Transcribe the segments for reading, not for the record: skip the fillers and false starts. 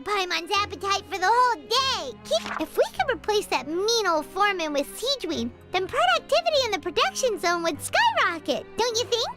Paimon's appetite for the whole day. If we could replace that mean old foreman with Siegeween, then productivity in the production zone would skyrocket, don't you think?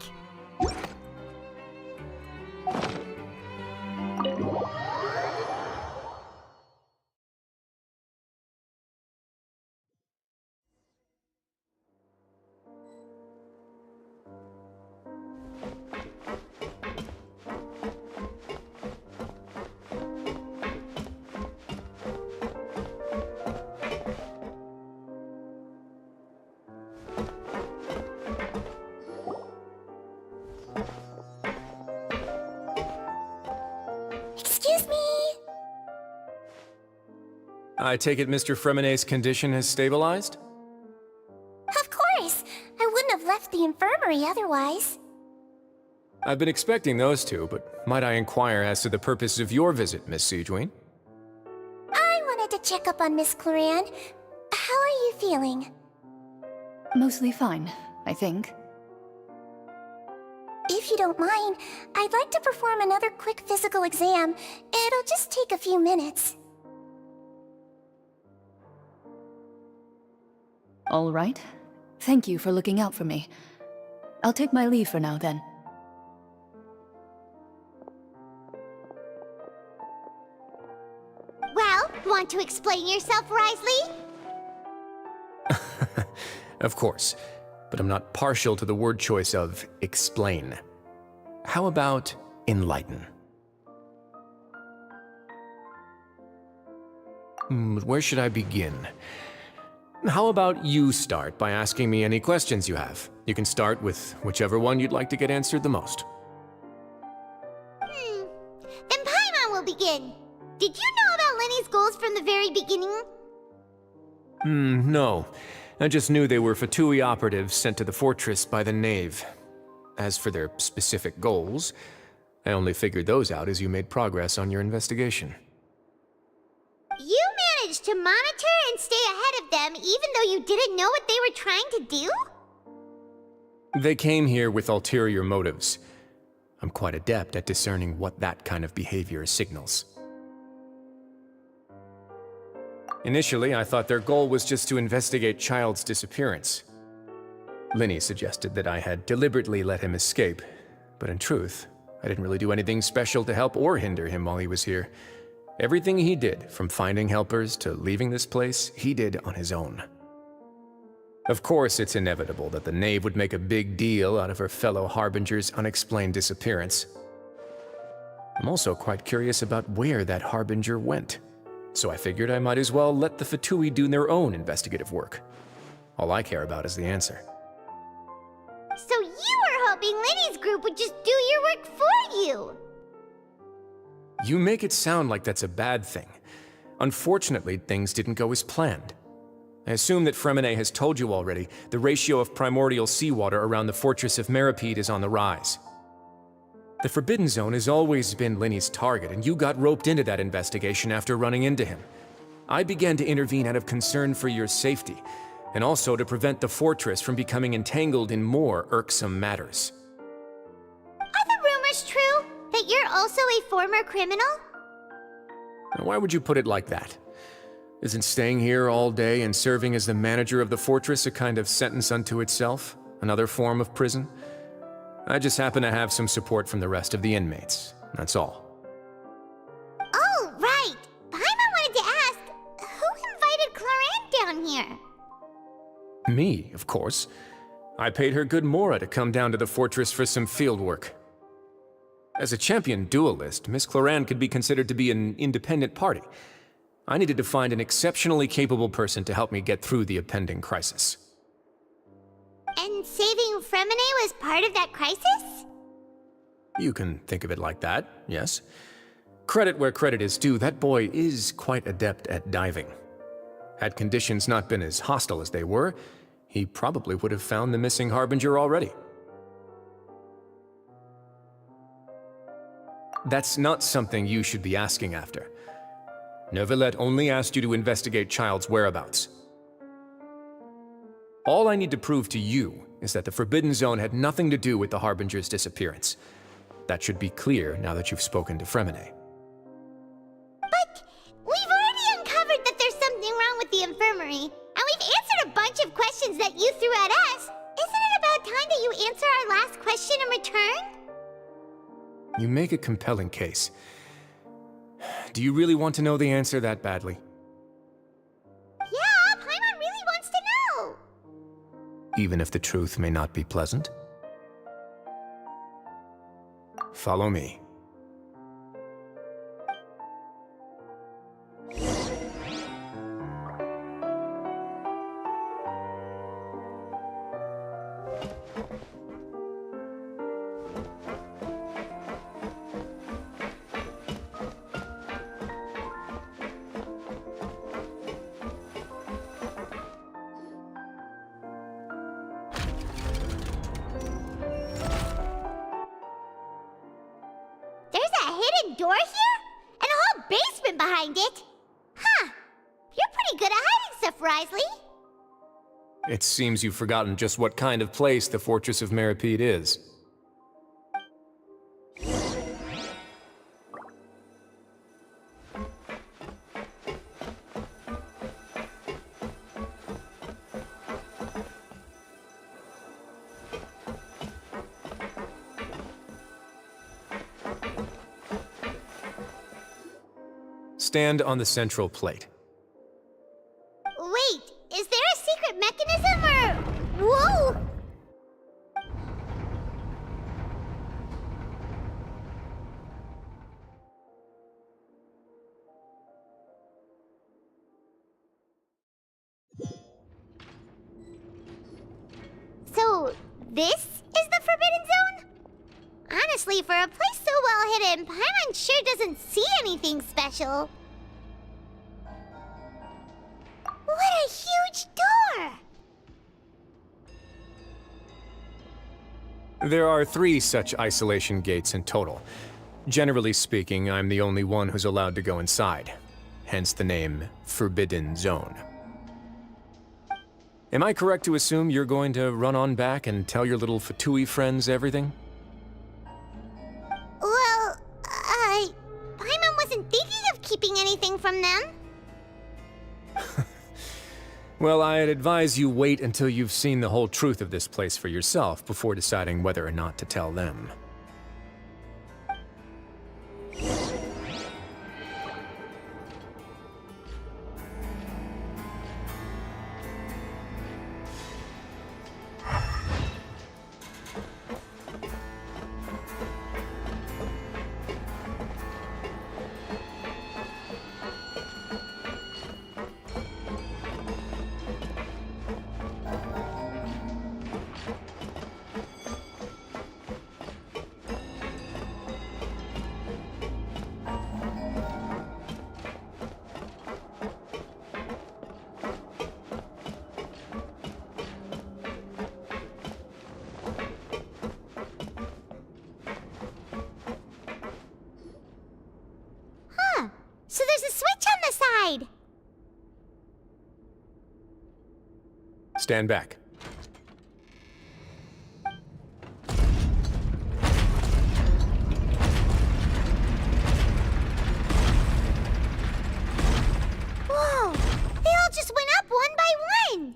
Excuse me? I take it Mr. Fremonet's condition has stabilized? Of course. I wouldn't have left the infirmary otherwise. I've been expecting those two, but might I inquire as to the purpose of your visit, Miss Siegeween? I wanted to check up on Miss Cloran. How are you feeling? Mostly fine, I think. If you don't mind, I'd like to perform another quick physical exam. It'll just take a few minutes. All right. Thank you for looking out for me. I'll take my leave for now, then. Well, want to explain yourself, Risley? Of course, but I'm not partial to the word choice of explain. How about enlighten? Where should I begin? How about you start by asking me any questions you have? You can start with whichever one you'd like to get answered the most. Then Paimon will begin. Did you know about Lenny's goals from the very beginning? No. I just knew they were Fatui operatives sent to the fortress by the Knave. As for their specific goals, I only figured those out as you made progress on your investigation. You managed to monitor and stay ahead of them even though you didn't know what they were trying to do? They came here with ulterior motives. I'm quite adept at discerning what that kind of behavior signals. Initially, I thought their goal was just to investigate Child's disappearance. Linny suggested that I had deliberately let him escape, but in truth, I didn't really do anything special to help or hinder him while he was here. Everything he did, from finding helpers to leaving this place, he did on his own. Of course, it's inevitable that the Knave would make a big deal out of her fellow Harbinger's unexplained disappearance. I'm also quite curious about where that Harbinger went, so I figured I might as well let the Fatui do their own investigative work. All I care about is the answer. So you were hoping Lenny's group would just do your work for you! You make it sound like that's a bad thing. Unfortunately, things didn't go as planned. I assume that Fremonet has told you already, the ratio of primordial seawater around the fortress of Meripede is on the rise. The Forbidden Zone has always been Lenny's target, and you got roped into that investigation after running into him. I began to intervene out of concern for your safety, and also to prevent the fortress from becoming entangled in more irksome matters. Are the rumors true? That you're also a former criminal? Now, why would you put it like that? Isn't staying here all day and serving as the manager of the fortress a kind of sentence unto itself? Another form of prison? I just happen to have some support from the rest of the inmates, that's all. Oh, right! Paimon wanted to ask, who invited Cloran down here? Me, of course. I paid her good mora to come down to the fortress for some field work. As a champion duelist, Miss Cloran could be considered to be an independent party. I needed to find an exceptionally capable person to help me get through the impending crisis. And saving Fremonet was part of that crisis? You can think of it like that, yes. Credit where credit is due, that boy is quite adept at diving. Had conditions not been as hostile as they were, he probably would have found the missing Harbinger already. That's not something you should be asking after. Neuvillette only asked you to investigate Child's whereabouts. All I need to prove to you is that the Forbidden Zone had nothing to do with the Harbinger's disappearance. That should be clear now that you've spoken to Fremonet. But answered a bunch of questions that you threw at us, isn't it about time that you answer our last question in return? You make a compelling case. Do you really want to know the answer that badly? Yeah, Paimon really wants to know. Even if the truth may not be pleasant? Follow me. Door here? And a whole basement behind it? Huh. You're pretty good at hiding stuff, Risley. It seems you've forgotten just what kind of place the Fortress of Meripede is. Stand on the central plate. Wait, is there a secret mechanism or... Whoa! So, this is the Forbidden Zone? Honestly, for a place so well hidden, Paimon sure doesn't see anything special. What a huge door! There are 3 such isolation gates in total. Generally speaking, I'm the only one who's allowed to go inside. Hence the name Forbidden Zone. Am I correct to assume you're going to run on back and tell your little Fatui friends everything? Well, Paimon wasn't thinking of keeping anything from them. Well, I'd advise you wait until you've seen the whole truth of this place for yourself before deciding whether or not to tell them. So there's a switch on the side! Stand back. Whoa! They all just went up one by one!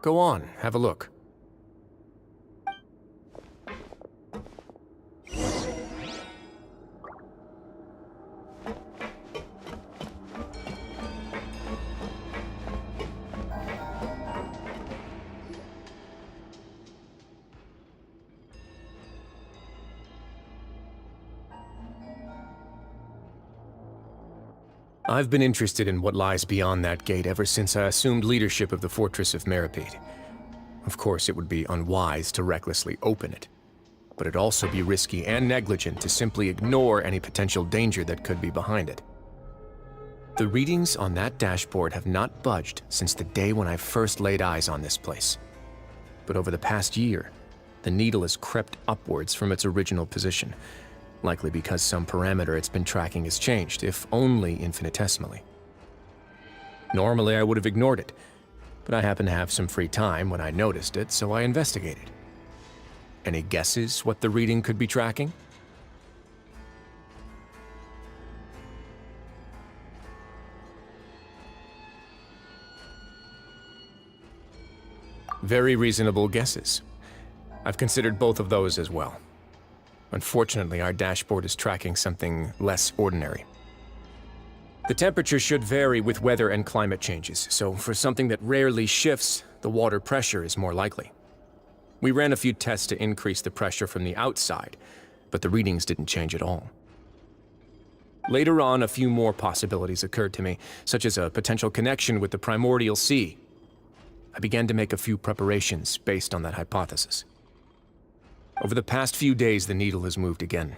Go on, have a look. I've been interested in what lies beyond that gate ever since I assumed leadership of the Fortress of Meripede. Of course, it would be unwise to recklessly open it, but it'd also be risky and negligent to simply ignore any potential danger that could be behind it. The readings on that dashboard have not budged since the day when I first laid eyes on this place. But over the past year, the needle has crept upwards from its original position, likely because some parameter it's been tracking has changed, if only infinitesimally. Normally I would have ignored it, but I happened to have some free time when I noticed it, so I investigated. Any guesses what the reading could be tracking? Very reasonable guesses. I've considered both of those as well. Unfortunately, our dashboard is tracking something less ordinary. The temperature should vary with weather and climate changes, so for something that rarely shifts, the water pressure is more likely. We ran a few tests to increase the pressure from the outside, but the readings didn't change at all. Later on, a few more possibilities occurred to me, such as a potential connection with the primordial sea. I began to make a few preparations based on that hypothesis. Over the past few days, the needle has moved again.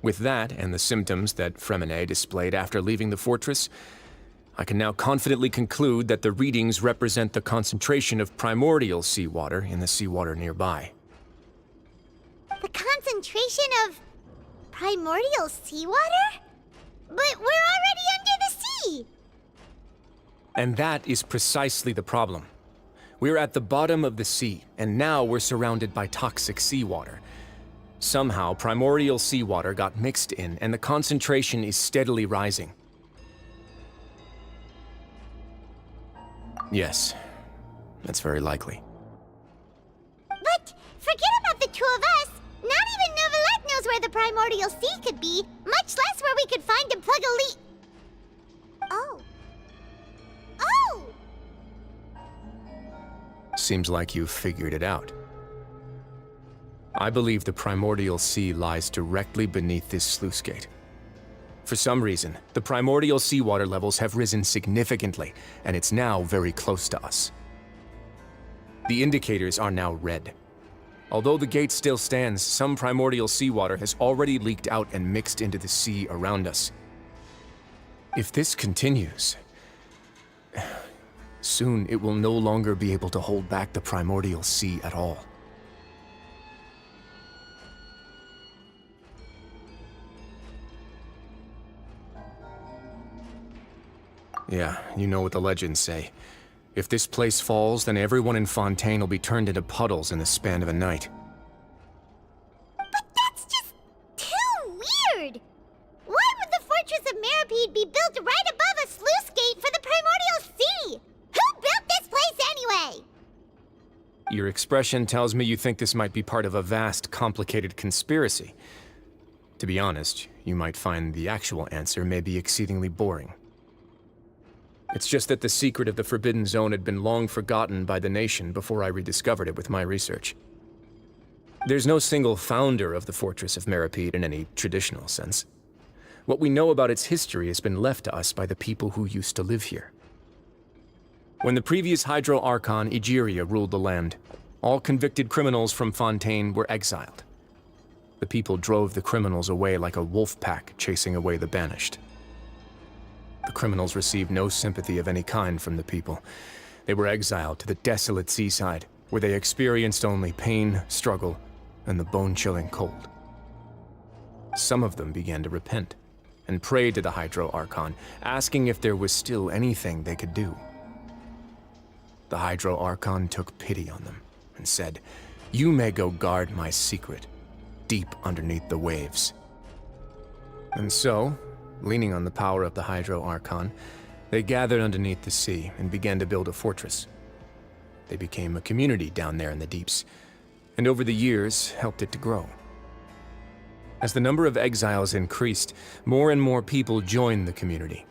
With that, and the symptoms that Fremine displayed after leaving the fortress, I can now confidently conclude that the readings represent the concentration of primordial seawater in the seawater nearby. The concentration of primordial seawater? But we're already under the sea! And that is precisely the problem. We're at the bottom of the sea, and now we're surrounded by toxic seawater. Somehow, primordial seawater got mixed in, and the concentration is steadily rising. Yes, that's very likely. But forget about the two of us! Not even Novelette knows where the primordial sea could be, much less where we could find and plug a leak. Oh. Oh! Seems like you've figured it out. I believe the primordial sea lies directly beneath this sluice gate. For some reason, the primordial seawater levels have risen significantly, and it's now very close to us. The indicators are now red. Although the gate still stands, some primordial seawater has already leaked out and mixed into the sea around us. If this continues, soon it will no longer be able to hold back the primordial sea at all. Yeah, you know what the legends say. If this place falls, then everyone in Fontaine will be turned into puddles in the span of a night. But that's just too weird! Why would the Fortress of Meripede be built right above a sluice gate for the primordial sea? Who built this place anyway? Your expression tells me you think this might be part of a vast, complicated conspiracy. To be honest, you might find the actual answer may be exceedingly boring. It's just that the secret of the Forbidden Zone had been long forgotten by the nation before I rediscovered it with my research. There's no single founder of the Fortress of Meripede in any traditional sense. What we know about its history has been left to us by the people who used to live here. When the previous Hydro Archon Egeria ruled the land, all convicted criminals from Fontaine were exiled. The people drove the criminals away like a wolf pack chasing away the banished. The criminals received no sympathy of any kind from the people. They were exiled to the desolate seaside, where they experienced only pain, struggle, and the bone-chilling cold. Some of them began to repent, and prayed to the Hydro Archon, asking if there was still anything they could do. The Hydro Archon took pity on them, and said, "You may go guard my secret, deep underneath the waves." And so, leaning on the power of the Hydro Archon, they gathered underneath the sea and began to build a fortress. They became a community down there in the deeps, and over the years helped it to grow. As the number of exiles increased, more and more people joined the community.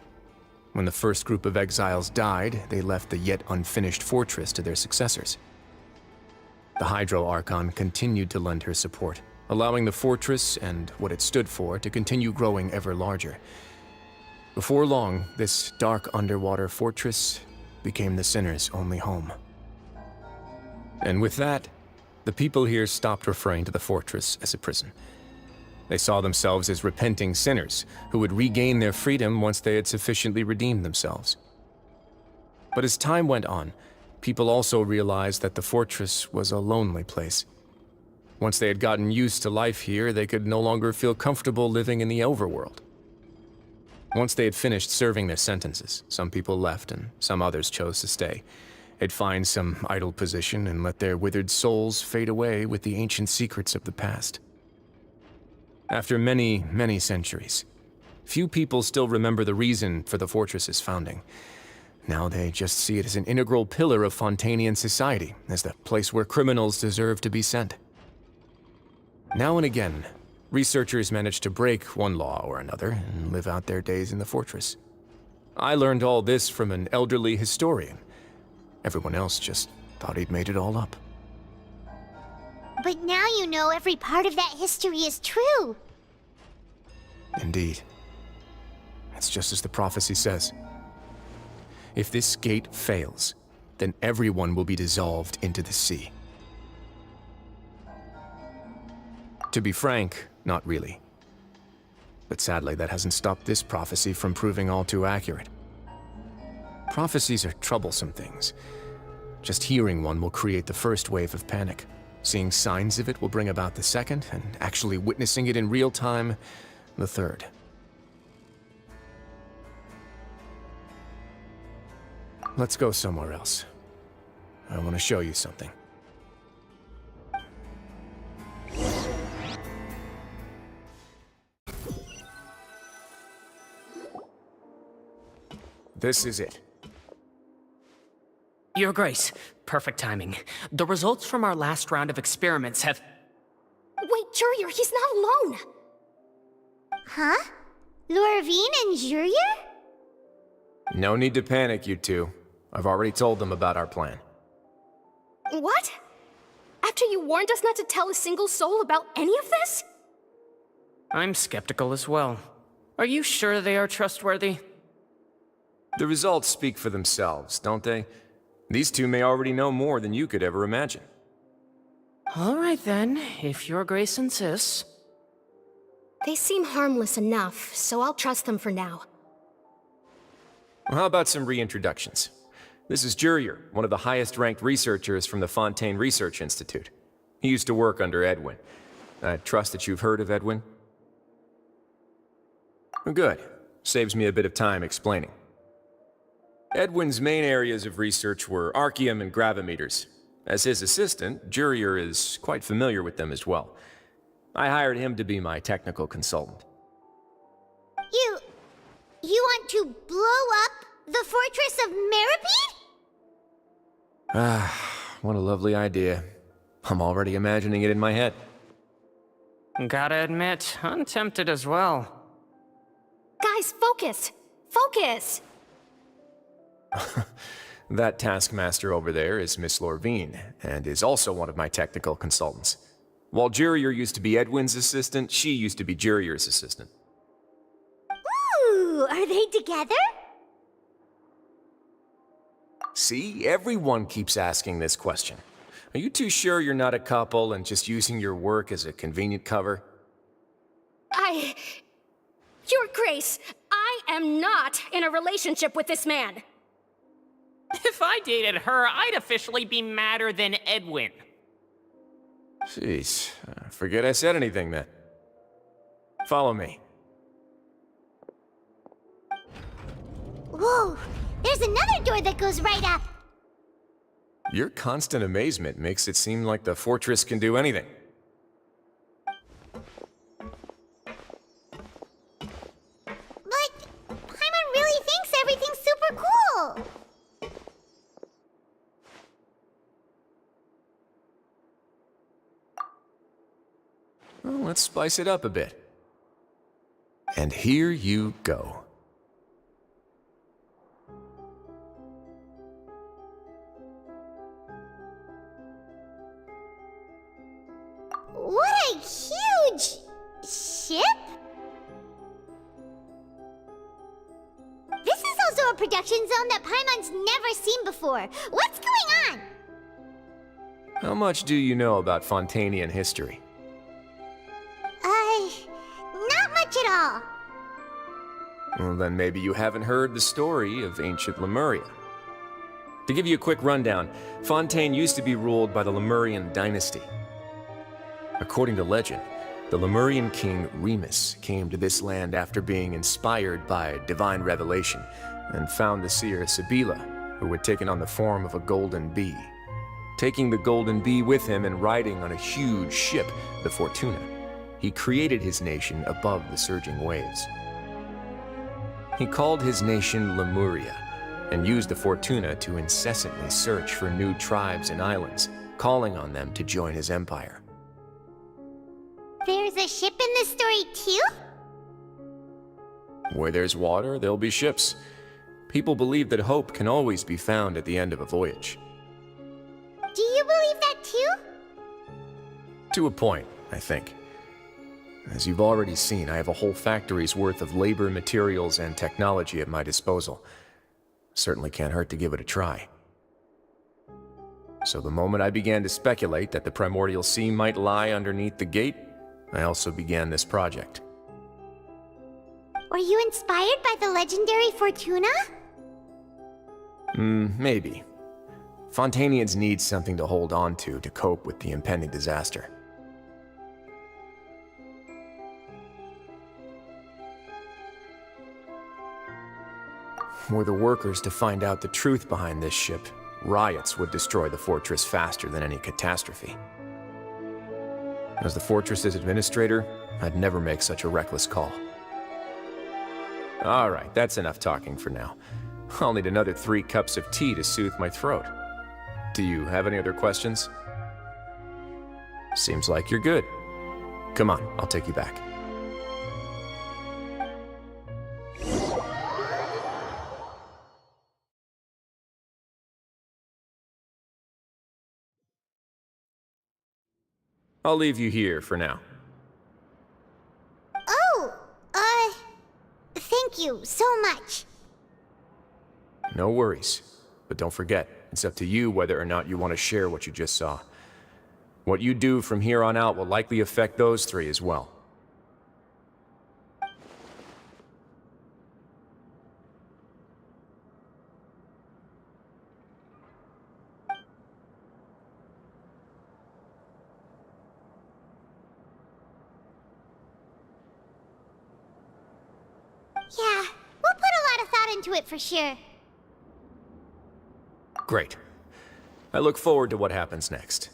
When the first group of exiles died, they left the yet unfinished fortress to their successors. The Hydro Archon continued to lend her support, allowing the fortress and what it stood for to continue growing ever larger. Before long, this dark underwater fortress became the sinner's only home. And with that, the people here stopped referring to the fortress as a prison. They saw themselves as repenting sinners who would regain their freedom once they had sufficiently redeemed themselves. But as time went on, people also realized that the fortress was a lonely place. Once they had gotten used to life here, they could no longer feel comfortable living in the overworld. Once they had finished serving their sentences, some people left and some others chose to stay. They'd find some idle position and let their withered souls fade away with the ancient secrets of the past. After many, many centuries, few people still remember the reason for the fortress's founding. Now they just see it as an integral pillar of Fontanian society, as the place where criminals deserve to be sent. Now and again, researchers manage to break one law or another and live out their days in the fortress. I learned all this from an elderly historian. Everyone else just thought he'd made it all up. But now you know every part of that history is true. Indeed. It's just as the prophecy says. If this gate fails, then everyone will be dissolved into the sea. To be frank, not really. But sadly, that hasn't stopped this prophecy from proving all too accurate. Prophecies are troublesome things. Just hearing one will create the first wave of panic. Seeing signs of it will bring about the second, and actually witnessing it in real time, the third. Let's go somewhere else. I want to show you something. This is it. Your Grace, perfect timing. The results from our last round of experiments have... Wait, Jurier, he's not alone! Huh? Lorvine and Jurier? No need to panic, you two. I've already told them about our plan. What? After you warned us not to tell a single soul about any of this? I'm skeptical as well. Are you sure they are trustworthy? The results speak for themselves, don't they? These two may already know more than you could ever imagine. All right then, if Your Grace insists. They seem harmless enough, so I'll trust them for now. Well, how about some reintroductions? This is Jurier, one of the highest-ranked researchers from the Fontaine Research Institute. He used to work under Edwin. I trust that you've heard of Edwin? Good. Saves me a bit of time explaining. Edwin's main areas of research were archaeum and gravimeters. As his assistant, Jurier is quite familiar with them as well. I hired him to be my technical consultant. You want to blow up the fortress of Meripede? What a lovely idea. I'm already imagining it in my head. Gotta admit, I'm tempted as well. Guys, focus! Focus! That taskmaster over there is Miss Lorvine, and is also one of my technical consultants. While Jurier used to be Edwin's assistant, she used to be Jurier's assistant. Ooh, are they together? See, everyone keeps asking this question. Are you too sure you're not a couple and just using your work as a convenient cover? Your Grace, I am not in a relationship with this man! If I dated her, I'd officially be madder than Edwin. Jeez, forget I said anything then. Follow me. Whoa, there's another door that goes right up. Your constant amazement makes it seem like the fortress can do anything. But Paimon really thinks everything's super cool. Well, let's spice it up a bit. And here you go. What a huge ship! This is also a production zone that Paimon's never seen before. What's going on? How much do you know about Fontanian history? Not much at all. Well, then maybe you haven't heard the story of ancient Lemuria. To give you a quick rundown, Fontaine used to be ruled by the Lemurian dynasty. According to legend, the Lemurian king Remus came to this land after being inspired by divine revelation and found the seer Sibila, who had taken on the form of a golden bee. Taking the golden bee with him and riding on a huge ship, the Fortuna, he created his nation above the surging waves. He called his nation Lemuria, and used the Fortuna to incessantly search for new tribes and islands, calling on them to join his empire. There's a ship in this story too? Where there's water, there'll be ships. People believe that hope can always be found at the end of a voyage. Do you believe that too? To a point, I think. As you've already seen, I have a whole factory's worth of labor, materials, and technology at my disposal. Certainly can't hurt to give it a try. So the moment I began to speculate that the Primordial Sea might lie underneath the gate, I also began this project. Were you inspired by the legendary Fortuna? Maybe. Fontanians need something to hold on to cope with the impending disaster. Were the workers to find out the truth behind this ship, riots would destroy the fortress faster than any catastrophe. As the fortress's administrator, I'd never make such a reckless call. All right, that's enough talking for now. I'll need another 3 cups of tea to soothe my throat. Do you have any other questions? Seems like you're good. Come on, I'll take you back. I'll leave you here for now. Oh, thank you so much. No worries. But don't forget, it's up to you whether or not you want to share what you just saw. What you do from here on out will likely affect those 3 as well. Yeah, we'll put a lot of thought into it for sure. Great. I look forward to what happens next.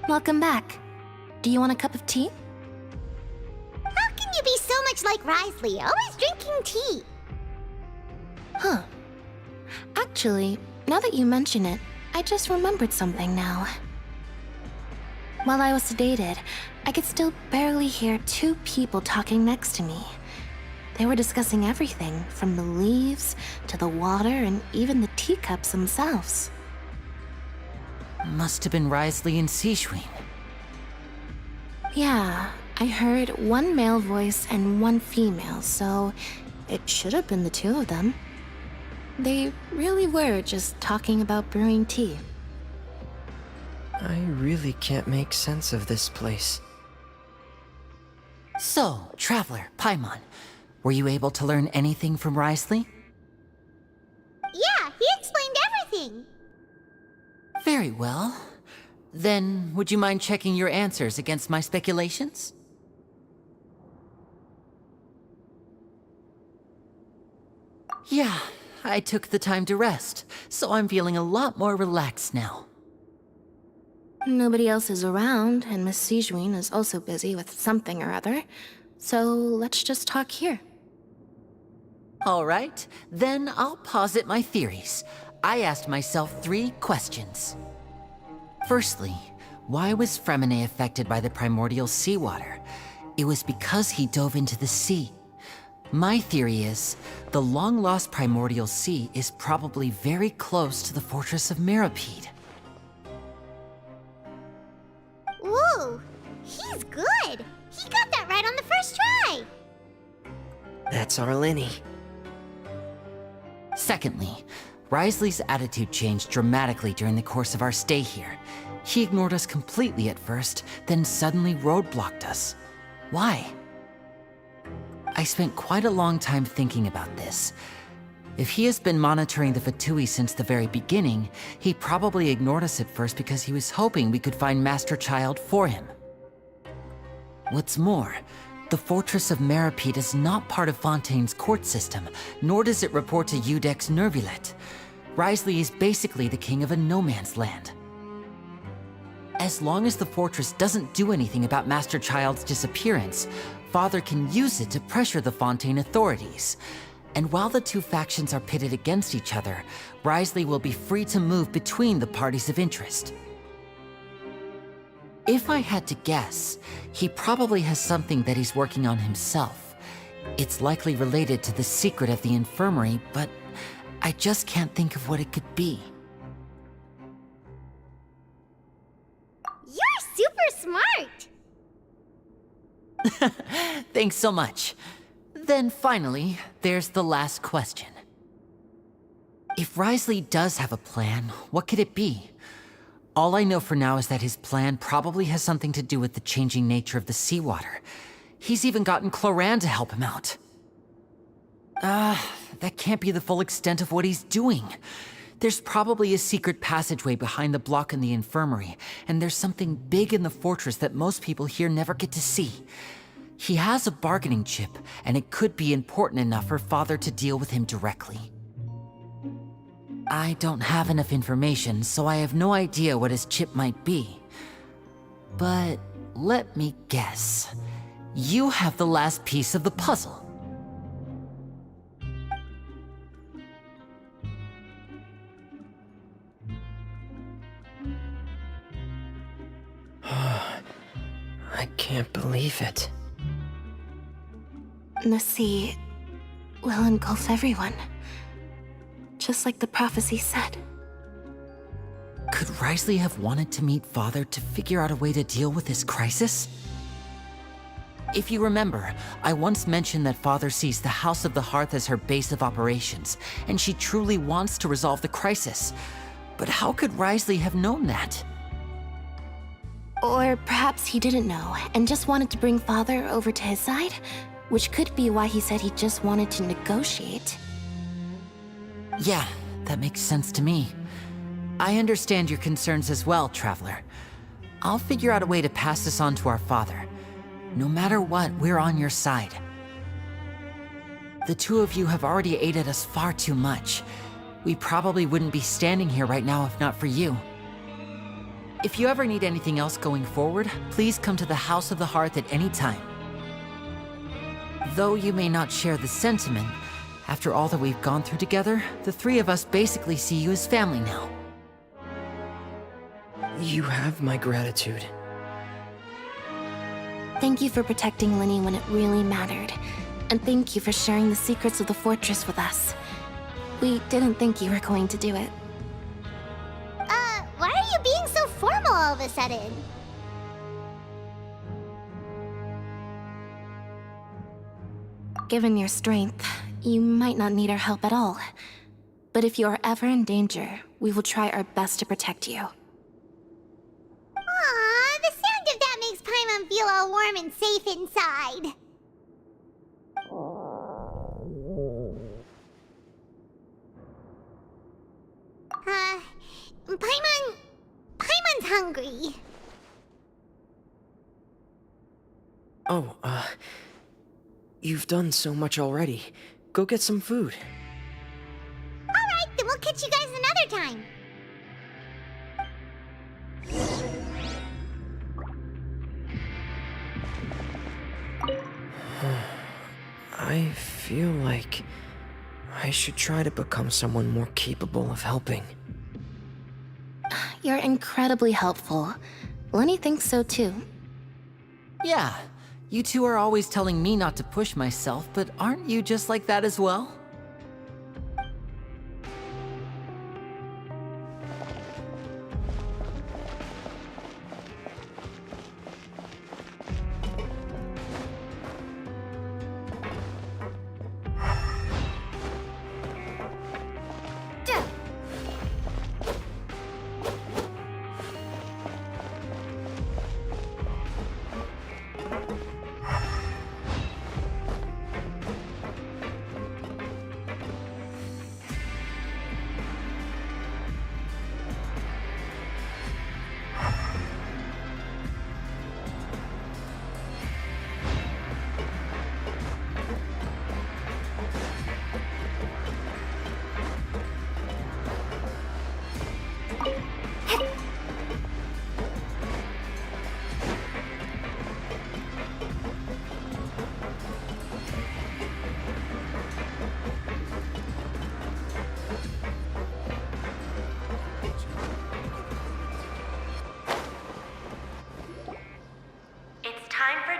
Welcome back. Do you want a cup of tea? How can you be so much like Wriothesley, always drinking tea? Huh. Actually, now that you mention it, I just remembered something now. While I was sedated, I could still barely hear 2 people talking next to me. They were discussing everything, from the leaves to the water and even the teacups themselves. Must have been Wriothesley and Seishween. Yeah, I heard 1 male voice and 1 female, so it should have been the 2 of them. They really were just talking about brewing tea. I really can't make sense of this place. So, Traveler, Paimon, were you able to learn anything from Wriothesley? Yeah, he explained everything. Very well. Then, would you mind checking your answers against my speculations? Yeah, I took the time to rest, so I'm feeling a lot more relaxed now. Nobody else is around, and Miss Seishween is also busy with something or other, so let's just talk here. All right, then I'll posit my theories. I asked myself 3 questions. Firstly, why was Fremine affected by the primordial seawater? It was because he dove into the sea. My theory is, the long-lost primordial sea is probably very close to the fortress of Mirapede. He's good! He got that right on the first try! That's our Lenny. Secondly, Wriothesley's attitude changed dramatically during the course of our stay here. He ignored us completely at first, then suddenly roadblocked us. Why? I spent quite a long time thinking about this. If he has been monitoring the Fatui since the very beginning, he probably ignored us at first because he was hoping we could find Master Child for him. What's more, the Fortress of Meripede is not part of Fontaine's court system, nor does it report to Udex Nervulet. Wriothesley is basically the king of a no-man's land. As long as the fortress doesn't do anything about Master Child's disappearance, Father can use it to pressure the Fontaine authorities. And while the two factions are pitted against each other, Wriothesley will be free to move between the parties of interest. If I had to guess, he probably has something that he's working on himself. It's likely related to the secret of the infirmary, but I just can't think of what it could be. You're super smart! Thanks so much. Then finally, there's the last question. If Wriothesley does have a plan, what could it be? All I know for now is that his plan probably has something to do with the changing nature of the seawater. He's even gotten Cloran to help him out. That can't be the full extent of what he's doing. There's probably a secret passageway behind the block in the infirmary, and there's something big in the fortress that most people here never get to see. He has a bargaining chip, and it could be important enough for Father to deal with him directly. I don't have enough information, so I have no idea what his chip might be. But let me guess. You have the last piece of the puzzle. I can't believe it. The sea will engulf everyone. Just like the prophecy said. Could Wriothesley have wanted to meet Father to figure out a way to deal with this crisis? If you remember, I once mentioned that Father sees the House of the Hearth as her base of operations, and she truly wants to resolve the crisis. But how could Wriothesley have known that? Or perhaps he didn't know, and just wanted to bring Father over to his side? Which could be why he said he just wanted to negotiate. Yeah, that makes sense to me. I understand your concerns as well, Traveler. I'll figure out a way to pass this on to our father. No matter what, we're on your side. The two of you have already aided us far too much. We probably wouldn't be standing here right now if not for you. If you ever need anything else going forward, please come to the House of the Hearth at any time. Though you may not share the sentiment, after all that we've gone through together, the three of us basically see you as family now. You have my gratitude. Thank you for protecting Lenny when it really mattered. And thank you for sharing the secrets of the fortress with us. We didn't think you were going to do it. Why are you being so formal all of a sudden? Given your strength, you might not need our help at all. But if you are ever in danger, we will try our best to protect you. Aw, the sound of that makes Paimon feel all warm and safe inside. Paimon's hungry. Oh, you've done so much already. Go get some food. Alright, then we'll catch you guys another time. I feel like I should try to become someone more capable of helping. You're incredibly helpful. Lenny thinks so too. Yeah, you two are always telling me not to push myself, but aren't you just like that as well?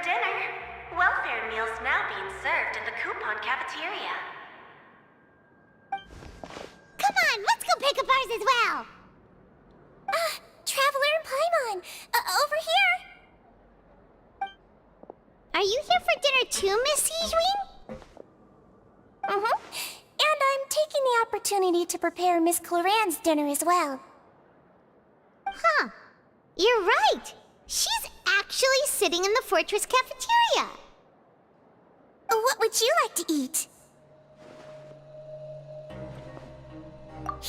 dinner. Welfare meals now being served in the coupon cafeteria. Come on, let's go pick up ours as well! Traveler and Paimon! Over here! Are you here for dinner too, Miss Sijwin? Mm-hmm. And I'm taking the opportunity to prepare Miss Cloran's dinner as well. Huh. You're right! She's actually sitting in the fortress cafeteria! What would you like to eat?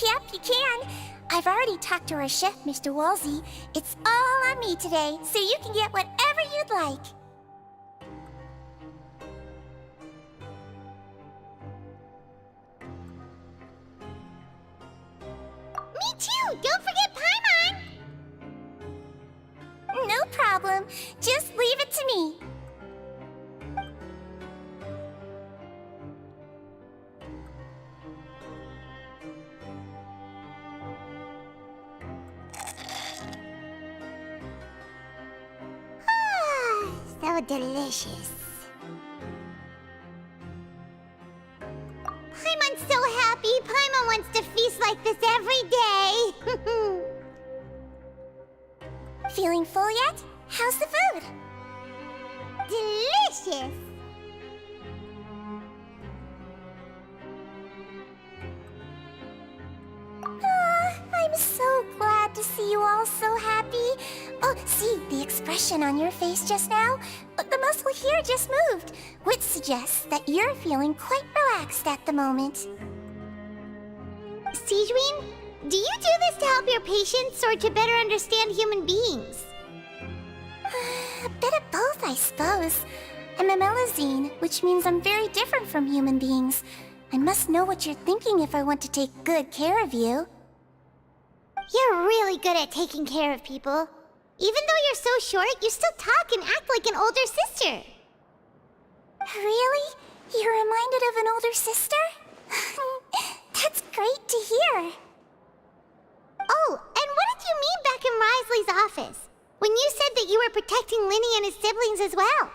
Yep, you can. I've already talked to our chef, Mr. Wolsey. It's all on me today, so you can get whatever you'd like. Me too! Don't forget Paimon! No problem. Just leave it to me. So delicious. Paimon's so happy. Paimon wants to feast like this every day. Feeling full yet? How's the food? Delicious. I'm so glad to see you all so happy. Oh, see, the expression on your face just now? The muscle here just moved, which suggests that you're feeling quite relaxed at the moment. Sijwin, do you do this to help your patients or to better understand human beings? A bit of both, I suppose. I'm a Melazine, which means I'm very different from human beings. I must know what you're thinking if I want to take good care of you. You're really good at taking care of people. Even though you're so short, you still talk and act like an older sister. Really? You're reminded of an older sister? That's great to hear. Oh, and what did you mean back in Risley's office? When you said that you were protecting Linny and his siblings as well?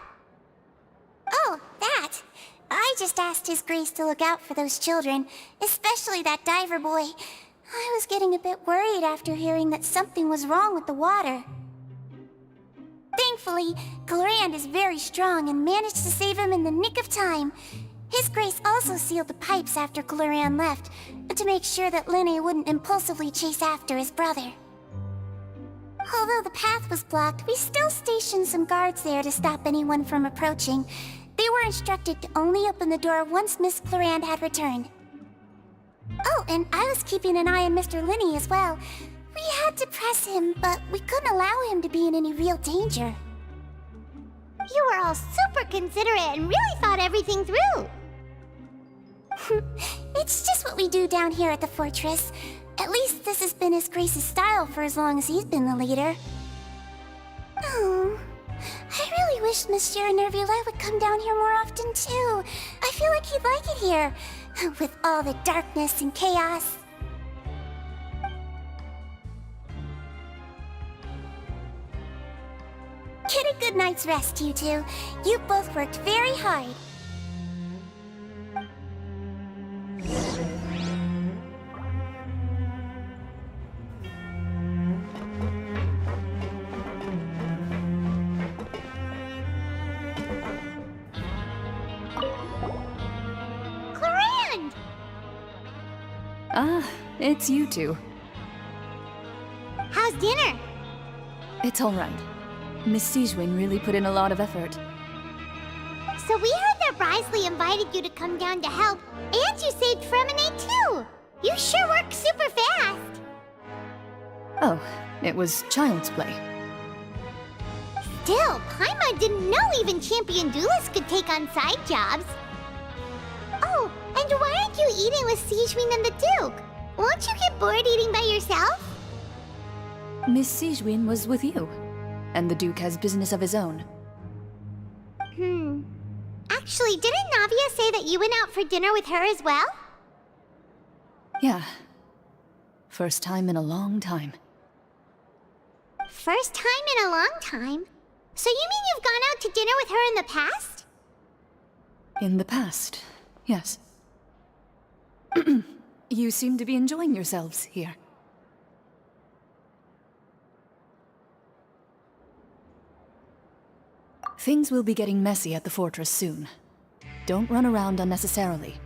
Oh, that. I just asked His Grace to look out for those children, especially that diver boy. I was getting a bit worried after hearing that something was wrong with the water. Thankfully, Cloran is very strong and managed to save him in the nick of time. His Grace also sealed the pipes after Cloran left, to make sure that Linny wouldn't impulsively chase after his brother. Although the path was blocked, we still stationed some guards there to stop anyone from approaching. They were instructed to only open the door once Miss Cloran had returned. Oh, and I was keeping an eye on Mr. Linny as well. We had to press him, but we couldn't allow him to be in any real danger. You were all super considerate and really thought everything through. It's just what we do down here at the fortress. At least this has been His Grace's style for as long as he's been the leader. Oh, I really wish Monsieur Nervula would come down here more often too. I feel like he'd like it here, with all the darkness and chaos. Get a good night's rest, you two. You both worked very hard. Cloran! Ah, it's you two. How's dinner? It's all right. Miss Sijwin really put in a lot of effort. So we heard that Risley invited you to come down to help, and you saved Fremine too! You sure work super fast! Oh, it was child's play. Still, Paimon didn't know even champion duelists could take on side jobs. Oh, and why aren't you eating with Sijwin and the Duke? Won't you get bored eating by yourself? Miss Sijwin was with you, and the Duke has business of his own. Actually, didn't Navia say that you went out for dinner with her as well? Yeah. First time in a long time. First time in a long time? So you mean you've gone out to dinner with her in the past? In the past, yes. You seem to be enjoying yourselves here. Things will be getting messy at the fortress soon. Don't run around unnecessarily.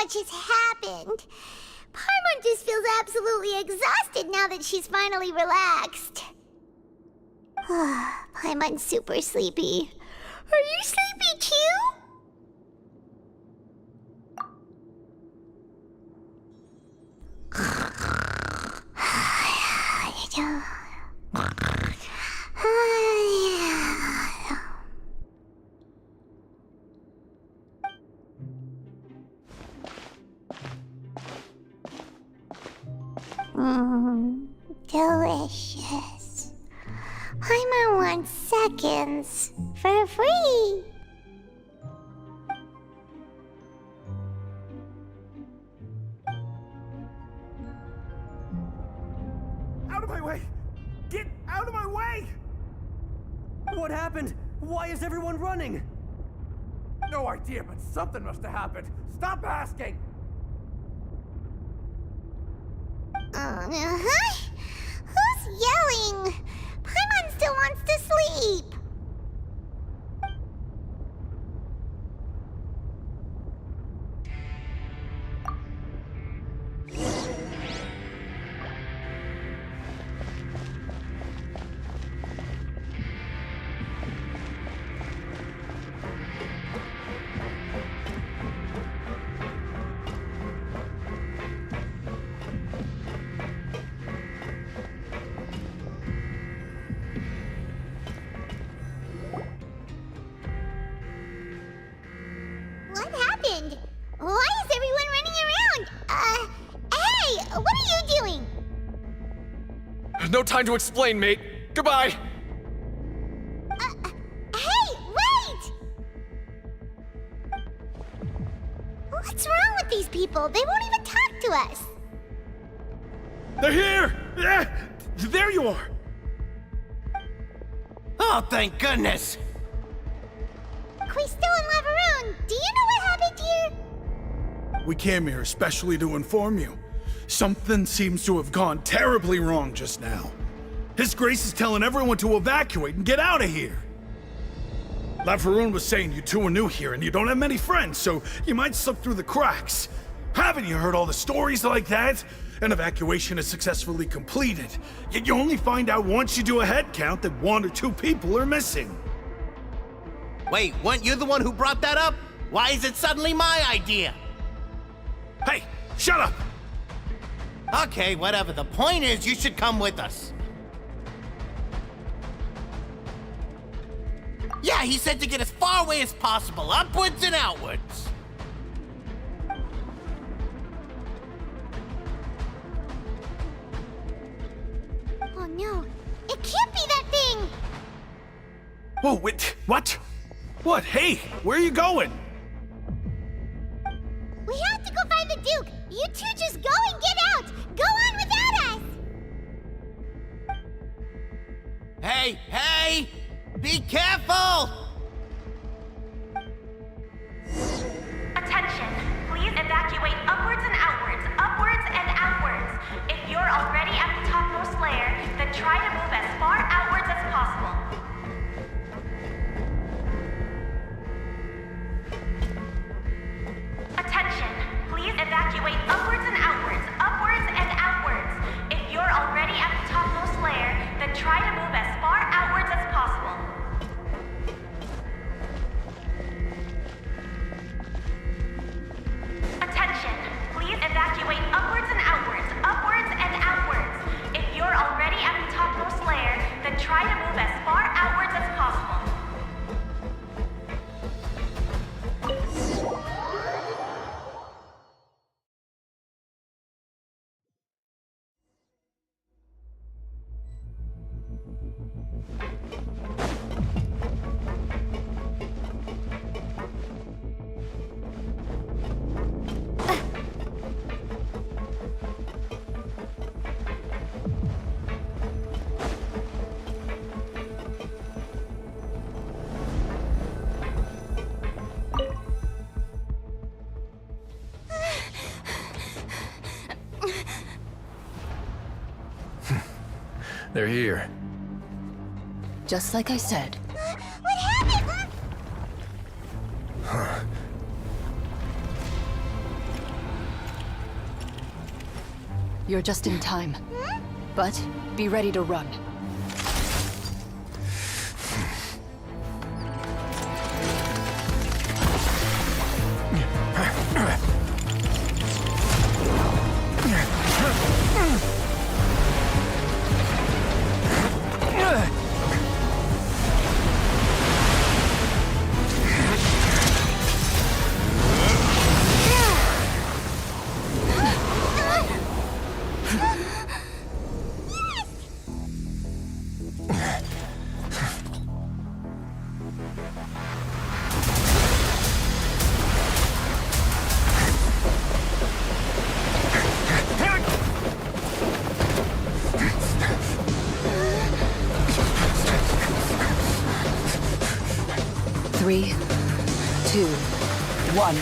much has happened. Paimon just feels absolutely exhausted now that she's finally relaxed. Paimon's super sleepy. Are you sleepy too? Delicious. Paimon wants seconds for free. Out of my way! Get out of my way! What happened? Why is everyone running? No idea, but something must have happened. Stop asking! Who's yelling? Paimon still wants to sleep. No time to explain, mate. Goodbye! Hey, wait! What's wrong with these people? They won't even talk to us. They're here! Yeah, there you are! Oh, thank goodness! Quisto and Lavaroon, do you know what happened here? We came here especially to inform you. Something seems to have gone terribly wrong just now. His Grace is telling everyone to evacuate and get out of here. Lavaroon was saying you two are new here and you don't have many friends, so you might slip through the cracks. Haven't you heard all the stories like that? An evacuation is successfully completed, yet you only find out once you do a head count that 1 or 2 people are missing. Wait, weren't you the one who brought that up? Why is it suddenly my idea? Hey, shut up! Okay, whatever. The point is, you should come with us. Yeah, he said to get as far away as possible, upwards and outwards. Oh no, it can't be that thing! Whoa, wait, what? What? Hey, where are you going? We have to go find the Duke! You two just go and get out! Go on without us! Hey, hey! Be careful! Attention, please evacuate upwards and outwards, upwards and outwards. If you're already at the topmost layer, then try to move as far outwards as possible. Attention, please evacuate upwards and outwards, upwards and outwards. If you're already at the topmost layer, then try to move as far outwards as possible. Attention, please evacuate upwards and outwards, upwards and outwards. If you're already at the topmost layer, then try to move as far outwards as possible. They're here. Just like I said. What happened? You're just in time. But be ready to run. Three, 2, 1.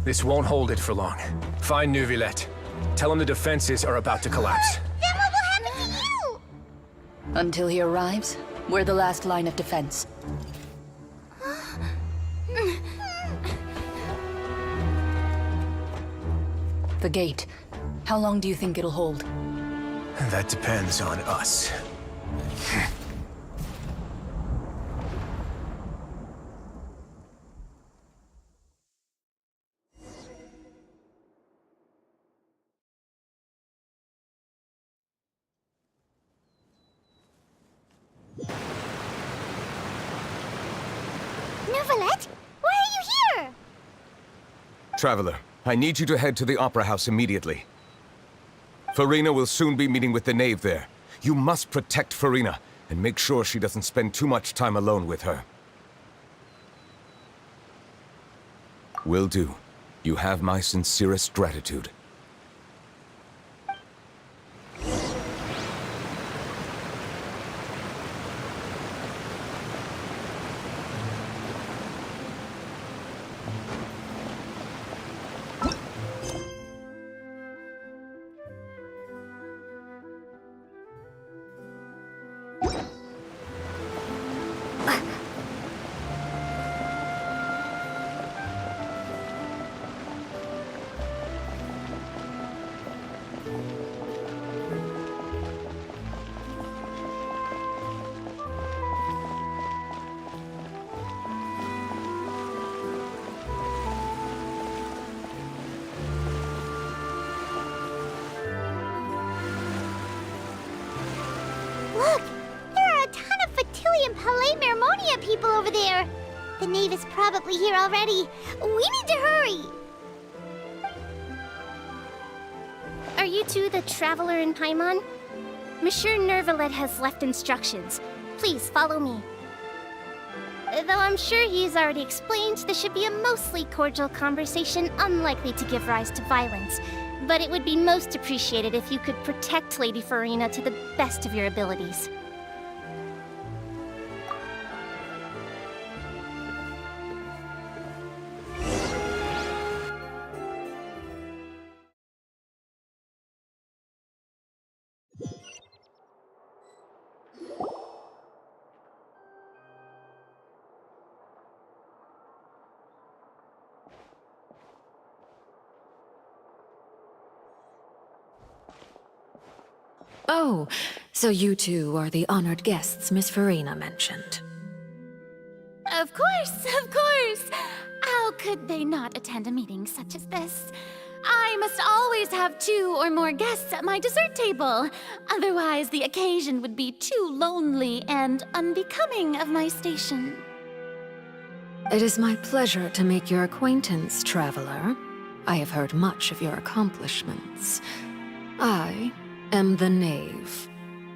This won't hold it for long. Find Neuvillette. Tell him the defenses are about to collapse. Then what will happen to you? Until he arrives, we're the last line of defense. The gate. How long do you think it'll hold? That depends on us. Neuvillette, why are you here? Traveler, I need you to head to the Opera House immediately. Farina will soon be meeting with the knave there. You must protect Farina, and make sure she doesn't spend too much time alone with her. Will do. You have my sincerest gratitude. Look! There are a ton of Fatui and Palais Mermonia people over there! The knave is probably here already. We need to hurry! Are you two the Traveler and Paimon? Monsieur Neuvillette has left instructions. Please follow me. Though I'm sure he's already explained, this should be a mostly cordial conversation, unlikely to give rise to violence. But it would be most appreciated if you could protect Lady Farina to the best of your abilities. Oh, so you two are the honored guests Miss Farina mentioned. Of course, of course! How could they not attend a meeting such as this? I must always have 2 or more guests at my dessert table. Otherwise, the occasion would be too lonely and unbecoming of my station. It is my pleasure to make your acquaintance, Traveler. I have heard much of your accomplishments. I am the Knave,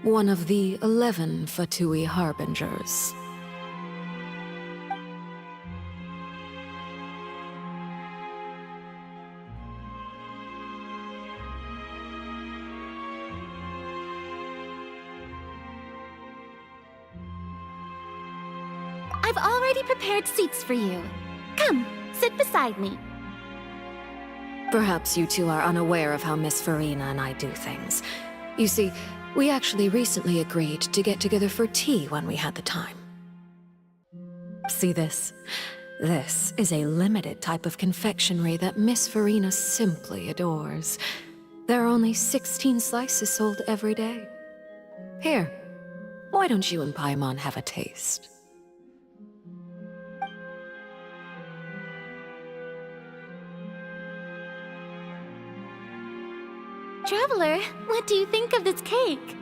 one of the 11 Fatui Harbingers. I've already prepared seats for you. Come, sit beside me. Perhaps you two are unaware of how Miss Farina and I do things. You see, we actually recently agreed to get together for tea when we had the time. See this? This is a limited type of confectionery that Miss Farina simply adores. There are only 16 slices sold every day. Here, why don't you and Paimon have a taste? Traveler, what do you think of this cake?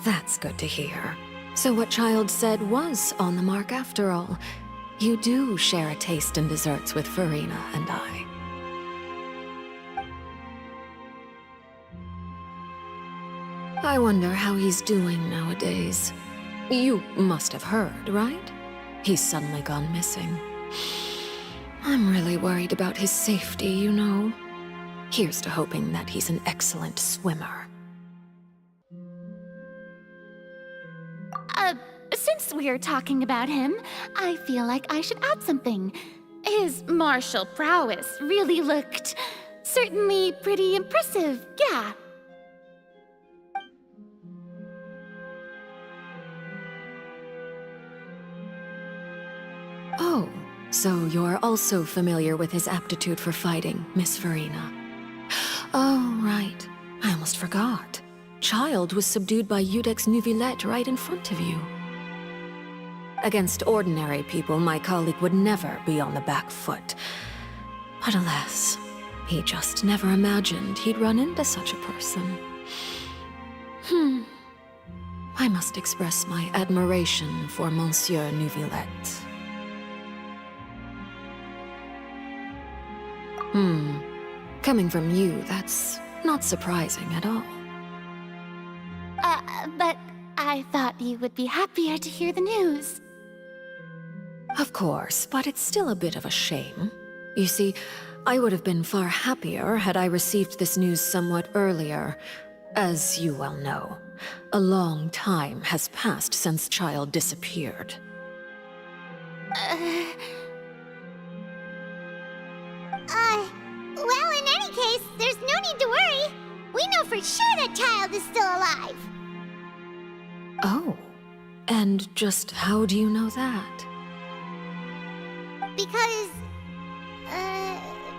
That's good to hear. So what Child said was on the mark after all. You do share a taste in desserts with Farina and I. I wonder how he's doing nowadays. You must have heard, right? He's suddenly gone missing. I'm really worried about his safety, you know. Here's to hoping that he's an excellent swimmer. Since we're talking about him, I feel like I should add something. His martial prowess really looked certainly pretty impressive, yeah. Oh, so you're also familiar with his aptitude for fighting, Miss Farina. Oh, right. I almost forgot. Child was subdued by Iudex Neuvillette right in front of you. Against ordinary people, my colleague would never be on the back foot. But alas, He just never imagined he'd run into such a person. I must express my admiration for Monsieur Neuvillette. Coming from you, that's not surprising at all. But I thought you would be happier to hear the news. Of course, but it's still a bit of a shame. You see, I would have been far happier had I received this news somewhat earlier. As you well know, a long time has passed since Child disappeared. Well, in any case, there's no need to worry. We know for sure that Child is still alive. Oh, and just how do you know that?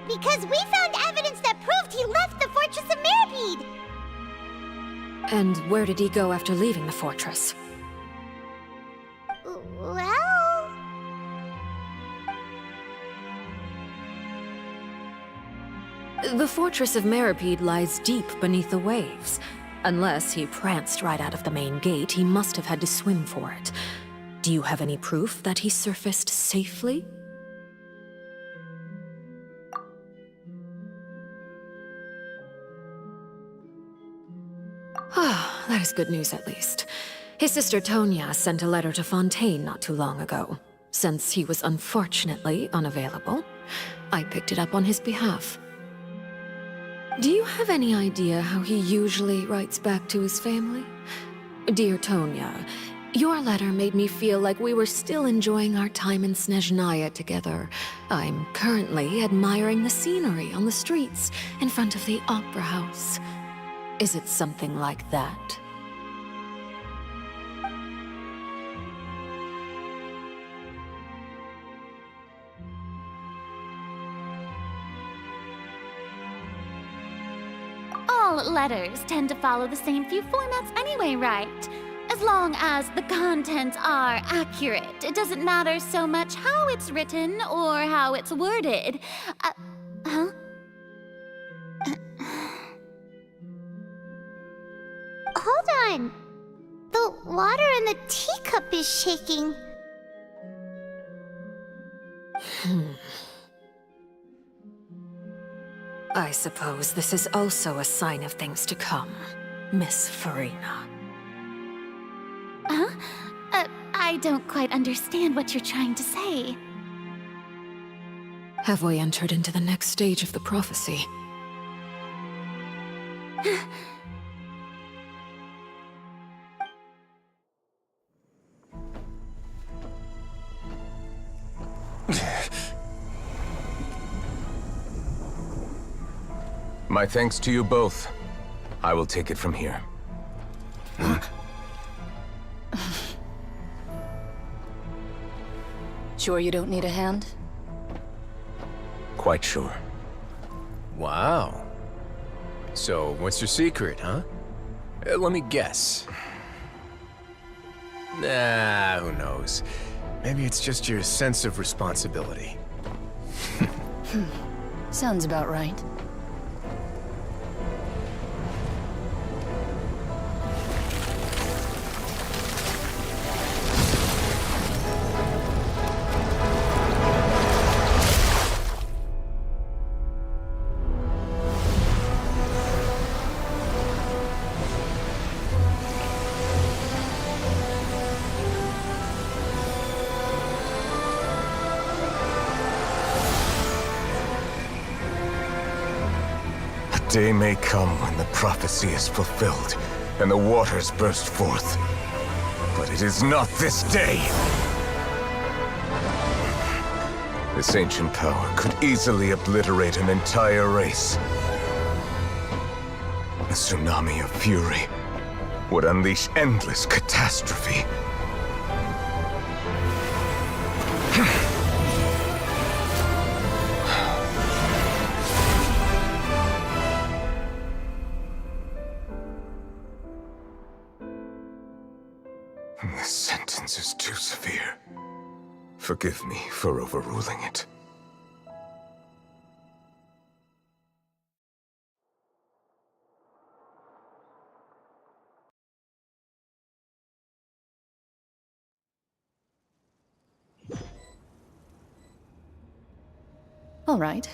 Because we found evidence that proved he left the Fortress of Meripede. And where did he go after leaving the fortress? Well... The Fortress of Meripede lies deep beneath the waves. Unless he pranced right out of the main gate, he must have had to swim for it. Do you have any proof that he surfaced safely? That is good news at least. His sister Tonya sent a letter to Fontaine not too long ago. Since he was unfortunately unavailable, I picked it up on his behalf. Do you have any idea how he usually writes back to his family? Dear Tonya, your letter made me feel like we were still enjoying our time in Snezhnaya together. I'm currently admiring the scenery on the streets in front of the Opera House. Is it something like that? All letters tend to follow the same few formats anyway, right? As long as the contents are accurate, it doesn't matter so much how it's written or how it's worded. Huh? Hold on. The water in the teacup is shaking. I suppose this is also a sign of things to come, Miss Farina. Huh? I don't quite understand what you're trying to say. Have we entered into the next stage of the prophecy? My thanks to you both. I will take it from here. Sure you don't need a hand? Quite sure. Wow. So, what's your secret, huh? Let me guess. Nah, who knows? Maybe it's just your sense of responsibility. Sounds about right. Day may come when the prophecy is fulfilled, and the waters burst forth. But it is not this day! This ancient power could easily obliterate an entire race. A tsunami of fury would unleash endless catastrophe. This sentence is too severe. Forgive me for overruling it. All right.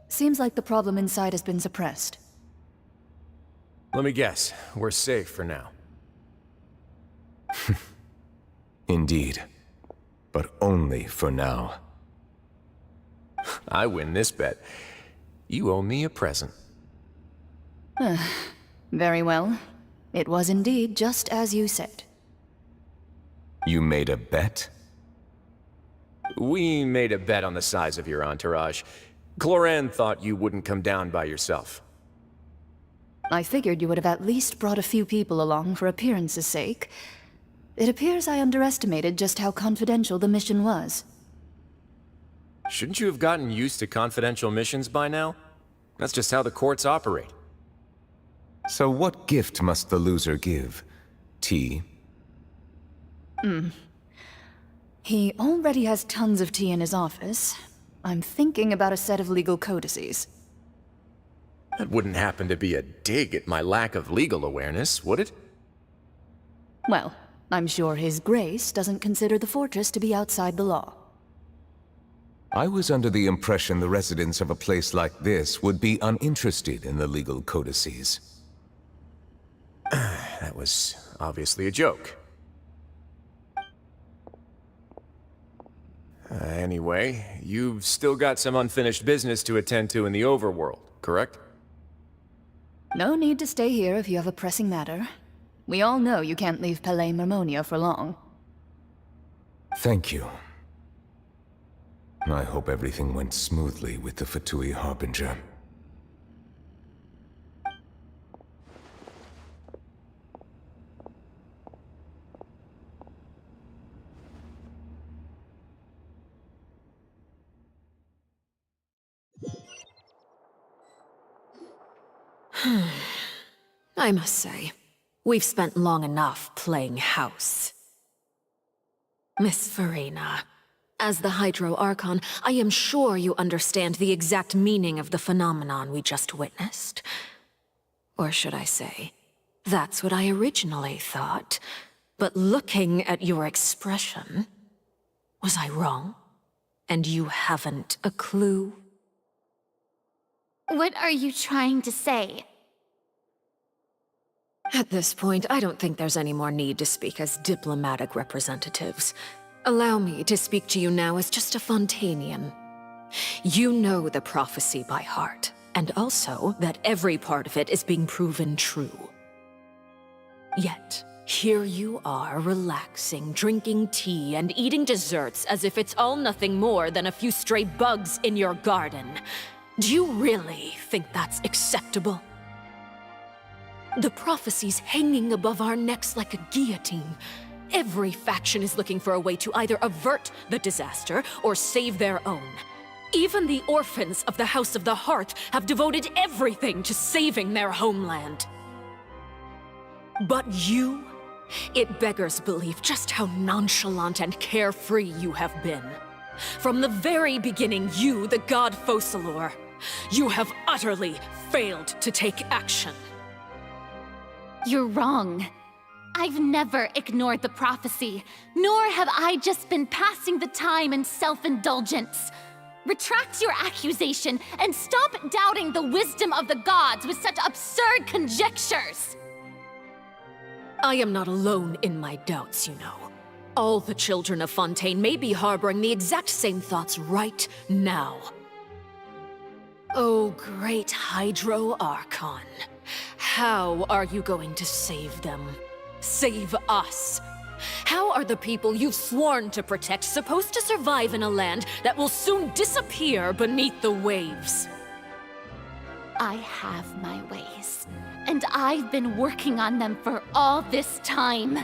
Seems like the problem inside has been suppressed. Let me guess, we're safe for now. Indeed. But only for now. I win this bet. You owe me a present. Very well. It was indeed just as you said. You made a bet? We made a bet on the size of your entourage. Cloran thought you wouldn't come down by yourself. I figured you would have at least brought a few people along for appearance's sake. It appears I underestimated just how confidential the mission was. Shouldn't you have gotten used to confidential missions by now? That's just how the courts operate. So what gift must the loser give? Tea? He already has tons of tea in his office. I'm thinking about a set of legal codices. That wouldn't happen to be a dig at my lack of legal awareness, would it? Well, I'm sure His Grace doesn't consider the fortress to be outside the law. I was under the impression the residents of a place like this would be uninterested in the legal codices. That was obviously a joke. Anyway, you've still got some unfinished business to attend to in the overworld, correct? No need to stay here if you have a pressing matter. We all know you can't leave Palais Mermonia for long. Thank you. I hope everything went smoothly with the Fatui Harbinger. I must say, we've spent long enough playing house. Miss Farina, as the Hydro Archon, I am sure you understand the exact meaning of the phenomenon we just witnessed. Or should I say, that's what I originally thought. But looking at your expression, was I wrong? And you haven't a clue? What are you trying to say? At this point, I don't think there's any more need to speak as diplomatic representatives. Allow me to speak to you now as just a Fontainian. You know the prophecy by heart, and also that every part of it is being proven true. Yet, here you are relaxing, drinking tea, and eating desserts as if it's all nothing more than a few stray bugs in your garden. Do you really think that's acceptable? The prophecy's hanging above our necks like a guillotine. Every faction is looking for a way to either avert the disaster or save their own. Even the orphans of the House of the Hearth have devoted everything to saving their homeland. But you? It beggars belief just how nonchalant and carefree you have been. From the very beginning, you, the god Focalor, you have utterly failed to take action. You're wrong. I've never ignored the prophecy, nor have I just been passing the time in self-indulgence. Retract your accusation and stop doubting the wisdom of the gods with such absurd conjectures! I am not alone in my doubts, you know. All the children of Fontaine may be harboring the exact same thoughts right now. Oh, great Hydro Archon. How are you going to save them? Save us? How are the people you've sworn to protect supposed to survive in a land that will soon disappear beneath the waves? I have my ways, and I've been working on them for all this time.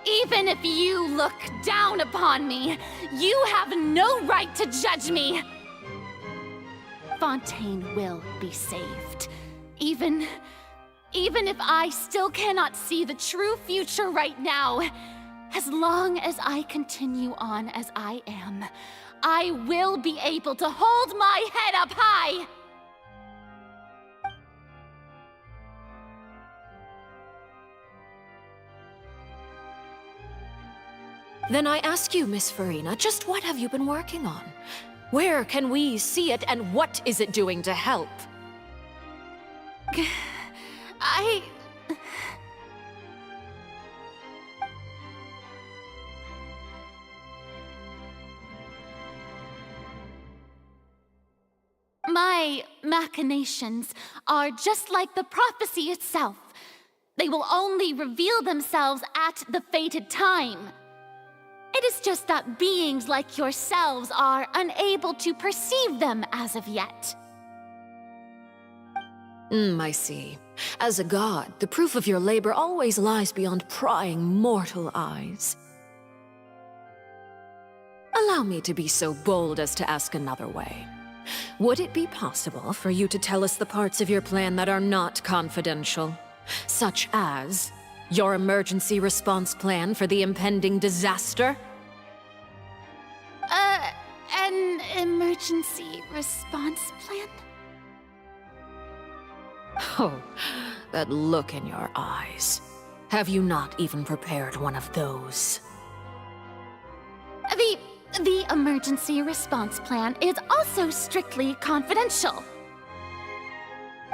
Even if you look down upon me, you have no right to judge me! Fontaine will be saved. Even if I still cannot see the true future right now, as long as I continue on as I am, I will be able to hold my head up high! Then I ask you, Miss Farina, just what have you been working on? Where can we see it, and what is it doing to help? My machinations are just like the prophecy itself. They will only reveal themselves at the fated time. It is just that beings like yourselves are unable to perceive them as of yet. I see. As a god, the proof of your labor always lies beyond prying mortal eyes. Allow me to be so bold as to ask another way. Would it be possible for you to tell us the parts of your plan that are not confidential? Such as your emergency response plan for the impending disaster? An emergency response plan? Oh, that look in your eyes. Have you not even prepared one of those? The emergency response plan is also strictly confidential.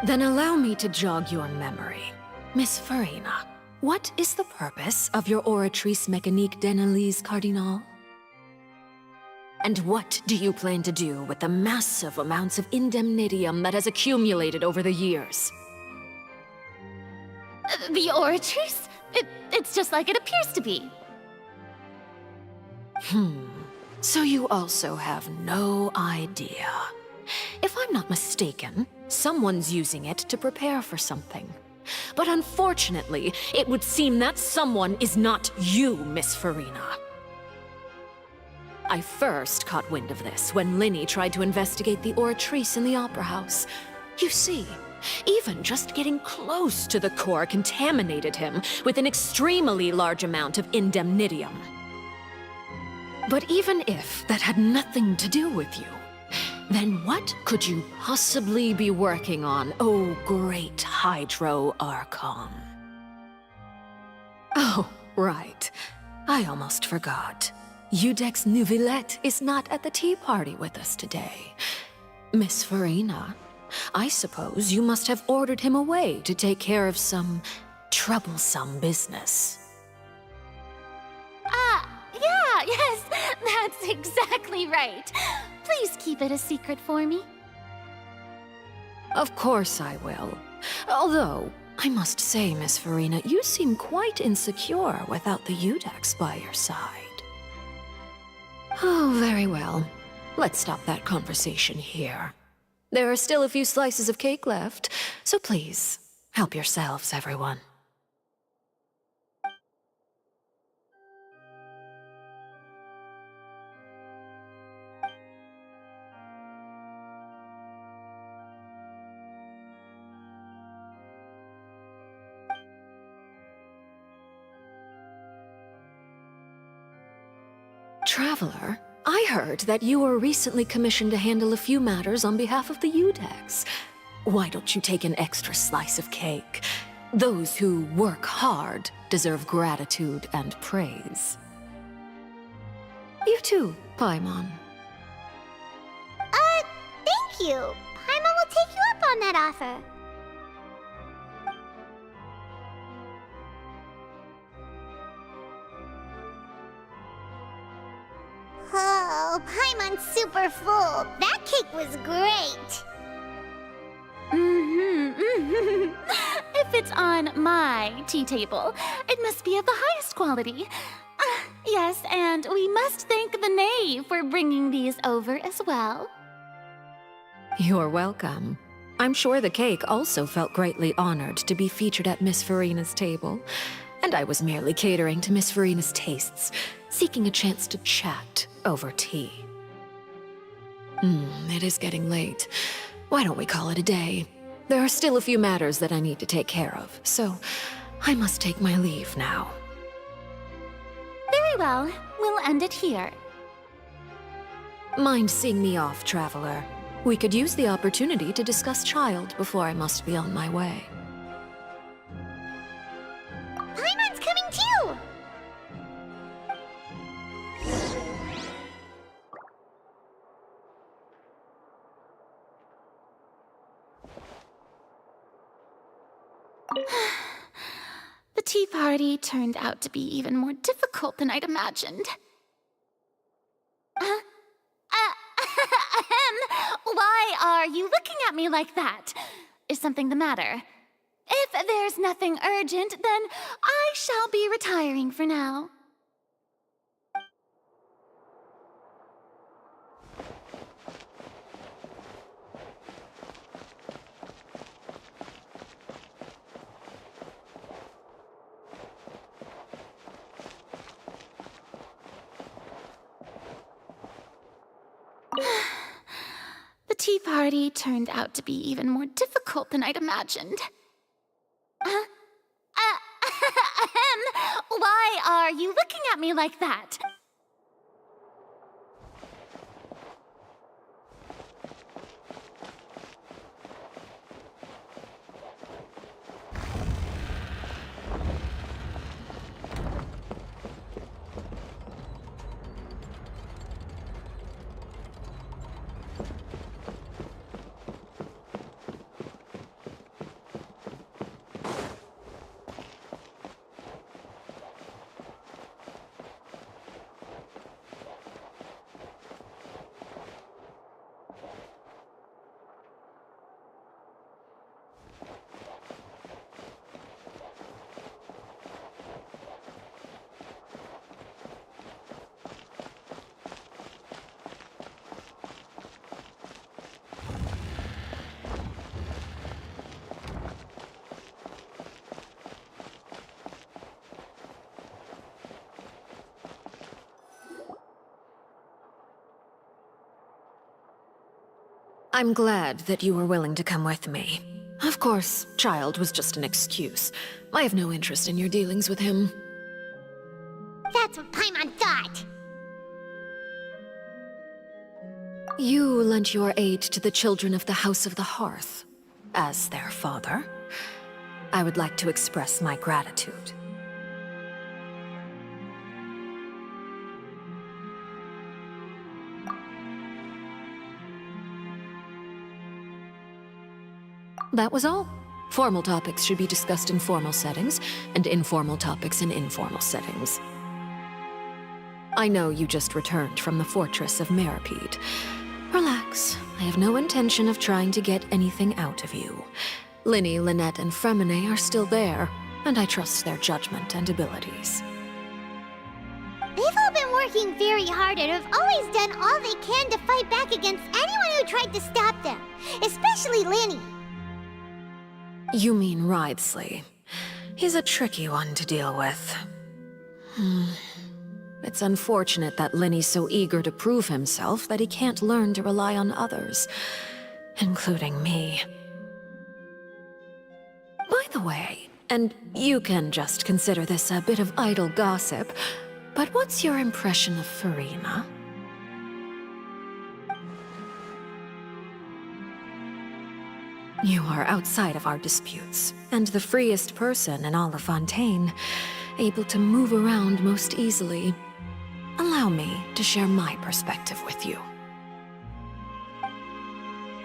Then allow me to jog your memory. Miss Farina, what is the purpose of your Oratrice Mécanique d'Analyse Cardinal? And what do you plan to do with the massive amounts of indemnitium that has accumulated over the years? The Oratrice? It's just like it appears to be. So you also have no idea. If I'm not mistaken, someone's using it to prepare for something. But unfortunately, it would seem that someone is not you, Miss Farina. I first caught wind of this when Linny tried to investigate the Oratrice in the Opera House. You see, even just getting close to the core contaminated him with an extremely large amount of indemnitium. But even if that had nothing to do with you, then what could you possibly be working on, oh great Hydro Archon? Oh, right. I almost forgot. Udex Nouvillette is not at the tea party with us today. Miss Farina, I suppose you must have ordered him away to take care of some troublesome business. Yes, that's exactly right. Please keep it a secret for me. Of course I will. Although, I must say, Miss Farina, you seem quite insecure without the Udex by your side. Oh, very well. Let's stop that conversation here. There are still a few slices of cake left, so please, help yourselves, everyone. Traveler, I heard that you were recently commissioned to handle a few matters on behalf of the Udex. Why don't you take an extra slice of cake? Those who work hard deserve gratitude and praise. You too, Paimon. Thank you. Paimon will take you up on that offer. Oh, Paimon's super full. That cake was great. If it's on my tea table, it must be of the highest quality. Yes, and we must thank the knave for bringing these over as well. You're welcome. I'm sure the cake also felt greatly honored to be featured at Miss Farina's table. And I was merely catering to Miss Farina's tastes, seeking a chance to chat over tea. It is getting late. Why don't we call it a day? There are still a few matters that I need to take care of, so I must take my leave now. Very well. We'll end it here. Mind seeing me off, Traveler? We could use the opportunity to discuss Child before I must be on my way. Paimon's coming too! The tea party turned out to be even more difficult than I'd imagined. Why are you looking at me like that? Is something the matter? If there's nothing urgent, then I shall be retiring for now. The tea party turned out to be even more difficult than I'd imagined. Why are you looking at me like that? I'm glad that you were willing to come with me. Of course, Child was just an excuse. I have no interest in your dealings with him. That's what Paimon thought! You lent your aid to the children of the House of the Hearth. As their father, I would like to express my gratitude. That was all. Formal topics should be discussed in formal settings, and informal topics in informal settings. I know you just returned from the fortress of Meripede. Relax. I have no intention of trying to get anything out of you. Linny, Lynette, and Fremine are still there, and I trust their judgment and abilities. They've all been working very hard and have always done all they can to fight back against anyone who tried to stop them, especially Linny. You mean Wriothesley. He's a tricky one to deal with. It's unfortunate that Linny's so eager to prove himself that he can't learn to rely on others, including me. By the way, and you can just consider this a bit of idle gossip, but what's your impression of Furina? You are outside of our disputes, and the freest person in all of Fontaine, able to move around most easily. Allow me to share my perspective with you.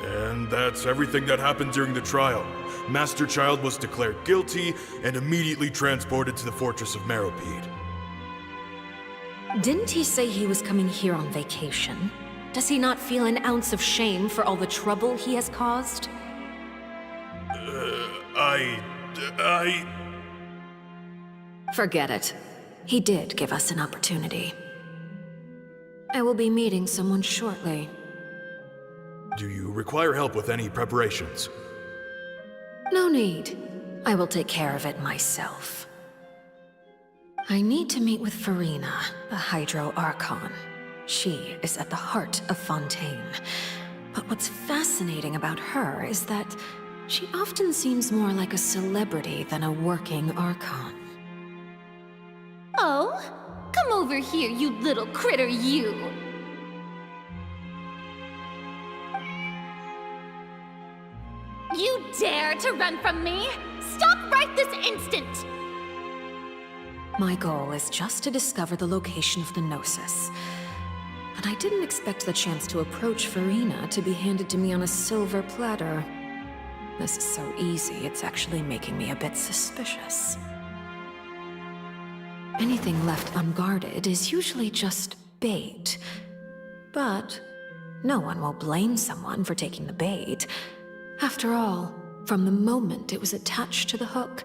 And that's everything that happened during the trial. Master Child was declared guilty and immediately transported to the Fortress of Meripede. Didn't he say he was coming here on vacation? Does he not feel an ounce of shame for all the trouble he has caused? Forget it. He did give us an opportunity. I will be meeting someone shortly. Do you require help with any preparations? No need. I will take care of it myself. I need to meet with Furina, the Hydro Archon. She is at the heart of Fontaine. But what's fascinating about her is that she often seems more like a celebrity than a working Archon. Oh? Come over here, you little critter, you! You dare to run from me? Stop right this instant! My goal is just to discover the location of the Gnosis. But I didn't expect the chance to approach Furina to be handed to me on a silver platter. This is so easy, it's actually making me a bit suspicious. Anything left unguarded is usually just bait. But no one will blame someone for taking the bait. After all, from the moment it was attached to the hook,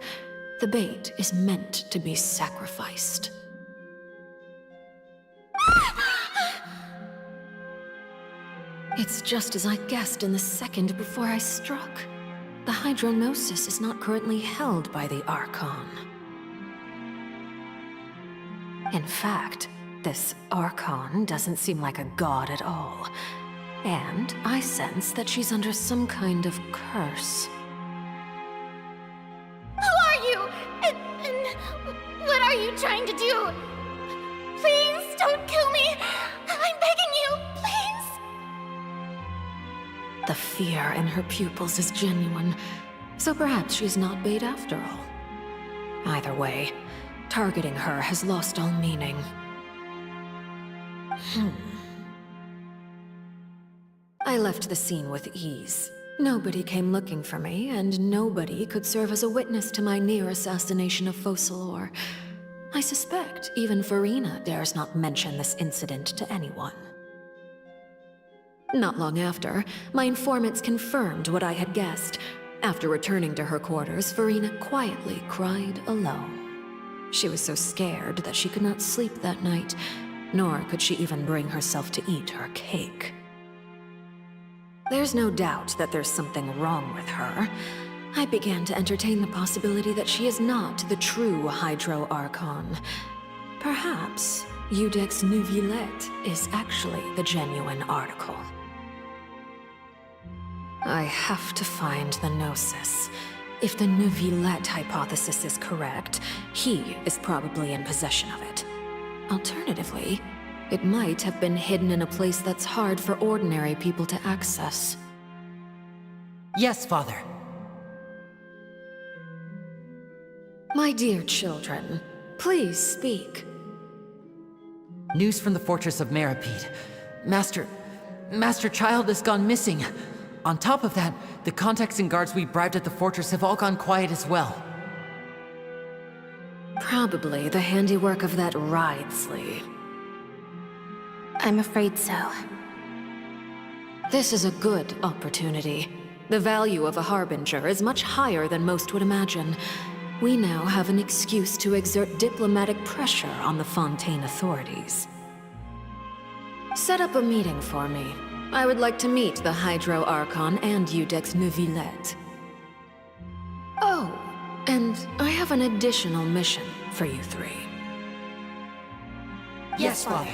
the bait is meant to be sacrificed. It's just as I guessed in the second before I struck. The hydronosis is not currently held by the Archon. In fact, this Archon doesn't seem like a god at all. And I sense that she's under some kind of curse. Who are you? And what are you trying to do? Please don't kill me. I'm begging you, please. The fear in her pupils is genuine, so perhaps she's not bait after all. Either way, targeting her has lost all meaning. I left the scene with ease. Nobody came looking for me, and nobody could serve as a witness to my near assassination of Focalor. I suspect even Farina dares not mention this incident to anyone. Not long after, my informants confirmed what I had guessed. After returning to her quarters, Farina quietly cried alone. She was so scared that she could not sleep that night, nor could she even bring herself to eat her cake. There's no doubt that there's something wrong with her. I began to entertain the possibility that she is not the true Hydro Archon. Perhaps Iudex Neuvillette is actually the genuine article. I have to find the Gnosis. If the Neuvillette hypothesis is correct, he is probably in possession of it. Alternatively, it might have been hidden in a place that's hard for ordinary people to access. Yes, Father. My dear children, please speak. News from the Fortress of Meripede. Master Child has gone missing. On top of that, the contacts and guards we bribed at the fortress have all gone quiet as well. Probably the handiwork of that Ridesley. I'm afraid so. This is a good opportunity. The value of a Harbinger is much higher than most would imagine. We now have an excuse to exert diplomatic pressure on the Fontaine authorities. Set up a meeting for me. I would like to meet the Hydro Archon and Iudex Neuvillette. Oh, and I have an additional mission for you three. Yes, Father.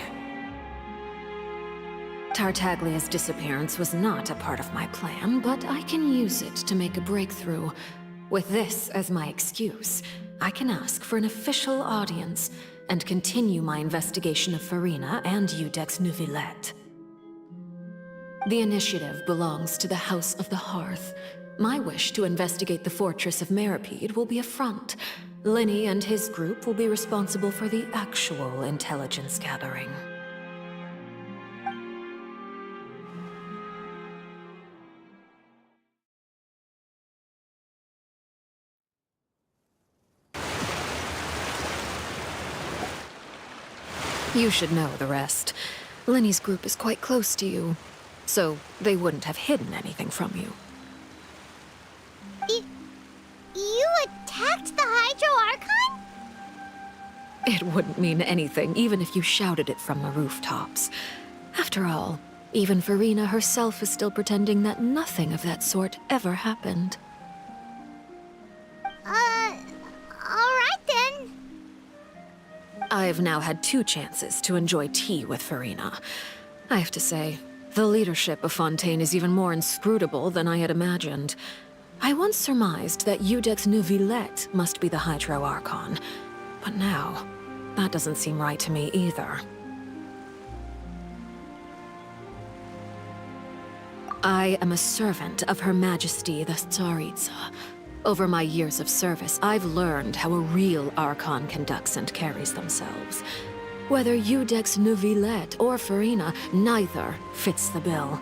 Tartaglia's disappearance was not a part of my plan, but I can use it to make a breakthrough. With this as my excuse, I can ask for an official audience and continue my investigation of Farina and Iudex Neuvillette. The initiative belongs to the House of the Hearth. My wish to investigate the Fortress of Meripede will be a front. Linny and his group will be responsible for the actual intelligence gathering. You should know the rest. Linny's group is quite close to you, so they wouldn't have hidden anything from you. You attacked the Hydro Archon? It wouldn't mean anything, even if you shouted it from the rooftops. After all, even Farina herself is still pretending that nothing of that sort ever happened. Alright then. I've now had 2 chances to enjoy tea with Farina. I have to say, the leadership of Fontaine is even more inscrutable than I had imagined. I once surmised that Iudex Neuvillette must be the Hydro Archon, but now, that doesn't seem right to me either. I am a servant of Her Majesty the Tsaritsa. Over my years of service, I've learned how a real Archon conducts and carries themselves. Whether Iudex Neuvillette or Farina, neither fits the bill.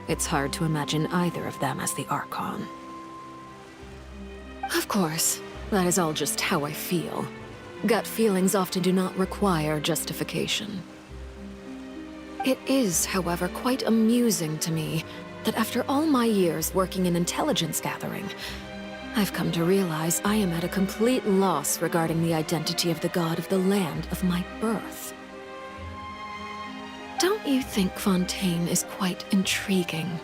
It's hard to imagine either of them as the Archon. Of course, that is all just how I feel. Gut feelings often do not require justification. It is, however, quite amusing to me that after all my years working in intelligence gathering, I've come to realize I am at a complete loss regarding the identity of the god of the land of my birth. Don't you think Fontaine is quite intriguing?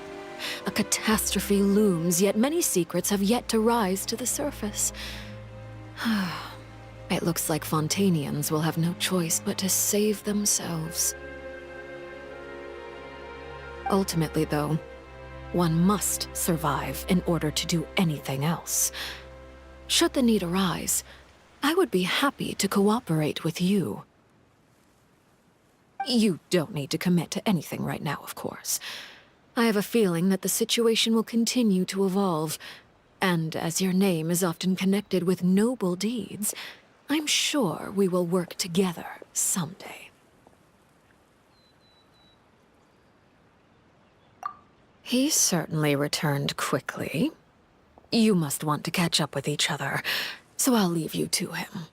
A catastrophe looms, yet many secrets have yet to rise to the surface. It looks like Fontainians will have no choice but to save themselves. Ultimately, though, one must survive in order to do anything else. Should the need arise, I would be happy to cooperate with you. You don't need to commit to anything right now, of course. I have a feeling that the situation will continue to evolve, and as your name is often connected with noble deeds, I'm sure we will work together someday. He certainly returned quickly. You must want to catch up with each other, so I'll leave you to him.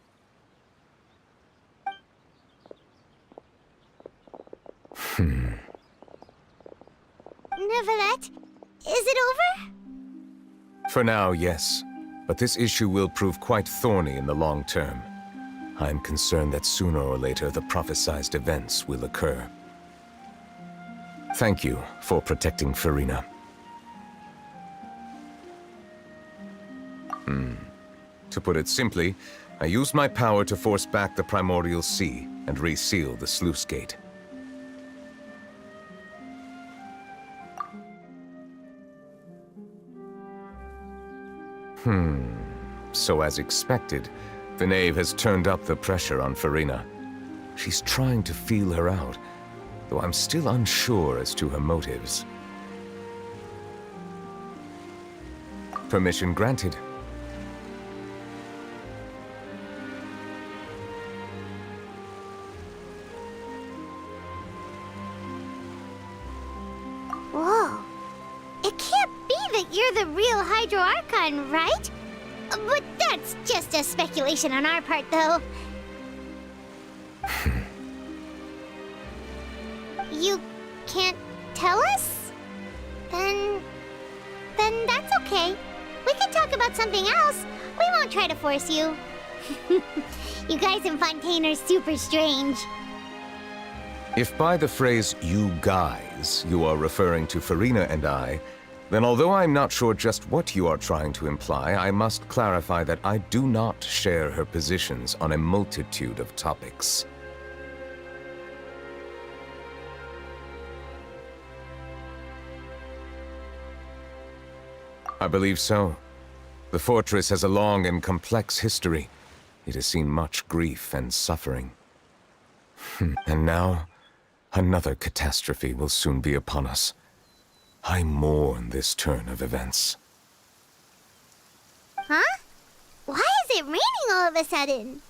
Neuvillette, is it over? For now, yes. But this issue will prove quite thorny in the long term. I'm concerned that sooner or later the prophesized events will occur. Thank you for protecting Furina. To put it simply, I used my power to force back the Primordial Sea and reseal the sluice gate. So as expected, the Knave has turned up the pressure on Furina. She's trying to feel her out, though I'm still unsure as to her motives. Permission granted. Whoa. It can't be that you're the real Hydro Archon, right? But that's just a speculation on our part, though. You can't tell us? Then that's okay. We can talk about something else. We won't try to force you. You guys in Fontaine are super strange. If by the phrase, "you guys," you are referring to Furina and I, then although I'm not sure just what you are trying to imply, I must clarify that I do not share her positions on a multitude of topics. I believe so. The fortress has a long and complex history. It has seen much grief and suffering. And now, another catastrophe will soon be upon us. I mourn this turn of events. Huh? Why is it raining all of a sudden?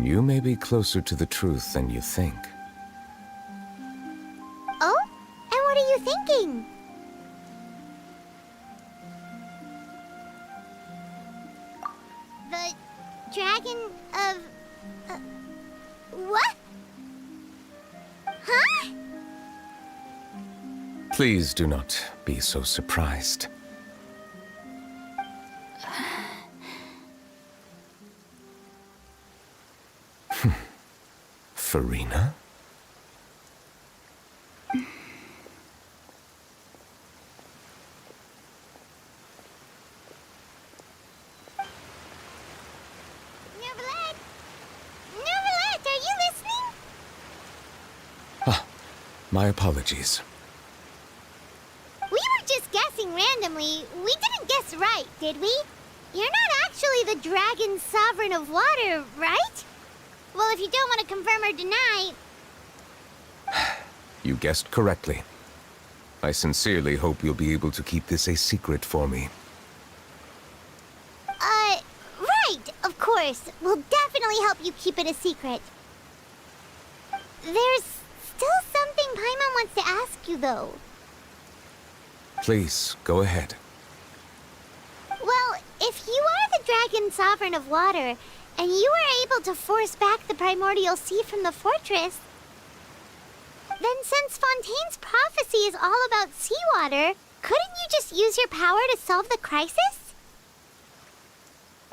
You may be closer to the truth than you think. Oh? And what are you thinking? The dragon of... what? Huh? Please do not be so surprised. Furina? Neuvillette! Neuvillette, are you listening? My apologies. We were just guessing randomly. We didn't guess right, did we? You're not actually the dragon sovereign of water, right? Well, if you don't want to confirm or deny, You guessed correctly. I sincerely hope you'll be able to keep this a secret for me. Right, of course. We'll definitely help you keep it a secret. There's still something Paimon wants to ask you, though. Please, go ahead. Well, if you are the Dragon Sovereign of Water, and you were able to force back the Primordial Sea from the fortress, then since Fontaine's prophecy is all about seawater, couldn't you just use your power to solve the crisis?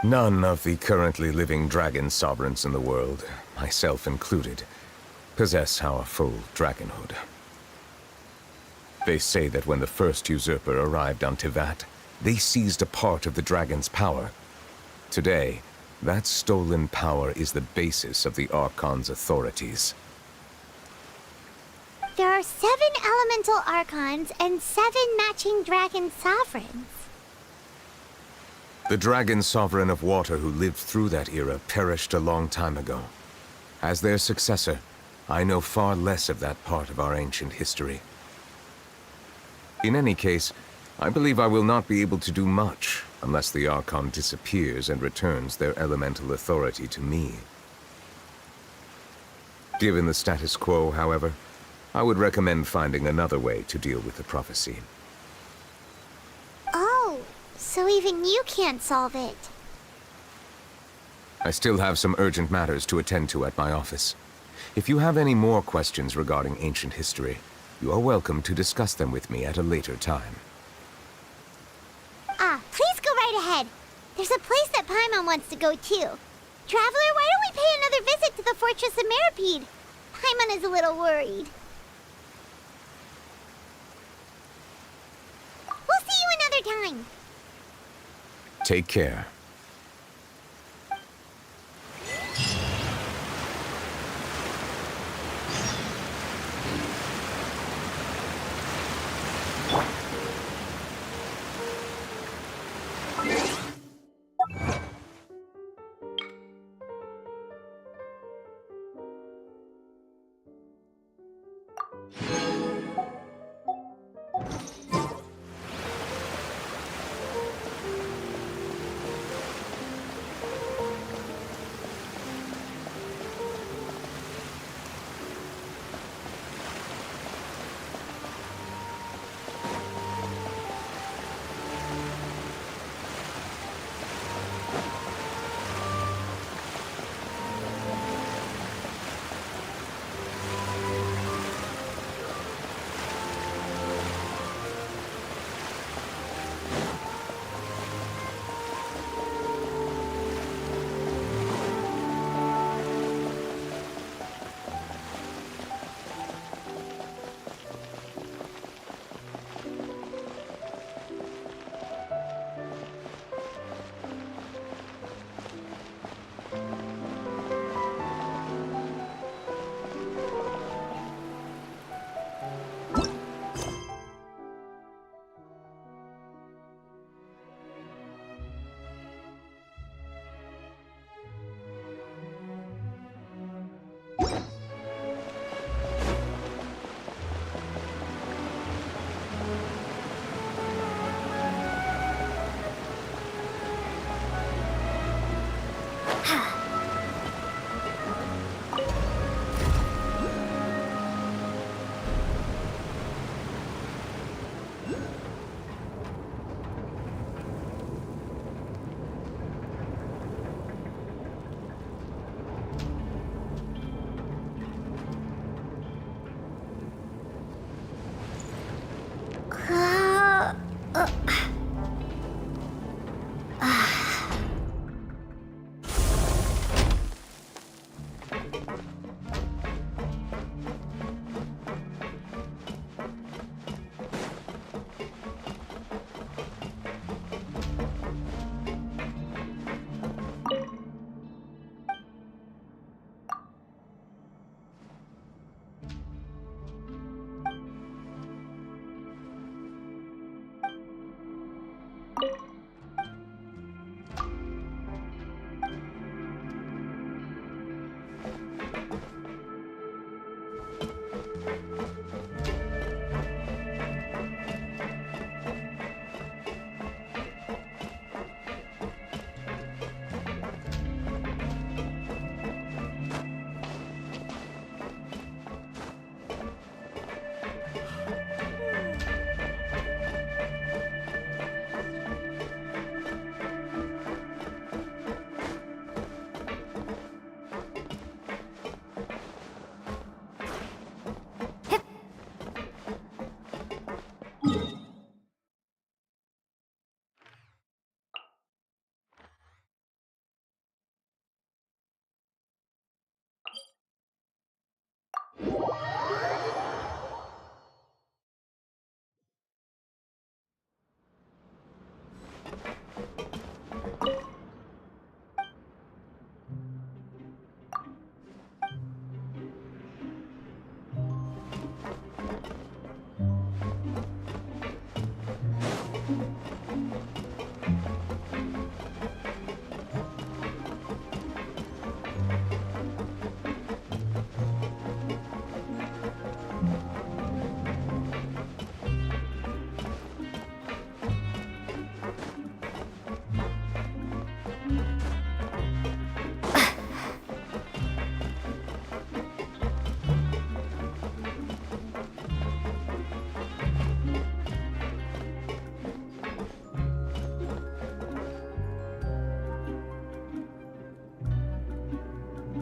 None of the currently living dragon sovereigns in the world, myself included, possess our full dragonhood. They say that when the first usurper arrived on Tivat, they seized a part of the dragon's power. Today, that stolen power is the basis of the Archon's authorities. There are 7 elemental Archons and 7 matching dragon sovereigns. The dragon sovereign of water who lived through that era perished a long time ago. As their successor, I know far less of that part of our ancient history. In any case, I believe I will not be able to do much unless the Archon disappears and returns their elemental authority to me. Given the status quo, however, I would recommend finding another way to deal with the prophecy. Oh, so even you can't solve it. I still have some urgent matters to attend to at my office. If you have any more questions regarding ancient history, you are welcome to discuss them with me at a later time. Please go right ahead. There's a place that Paimon wants to go too. Traveler, why don't we pay another visit to the Fortress of Meropide? Paimon is a little worried. We'll see you another time. Take care.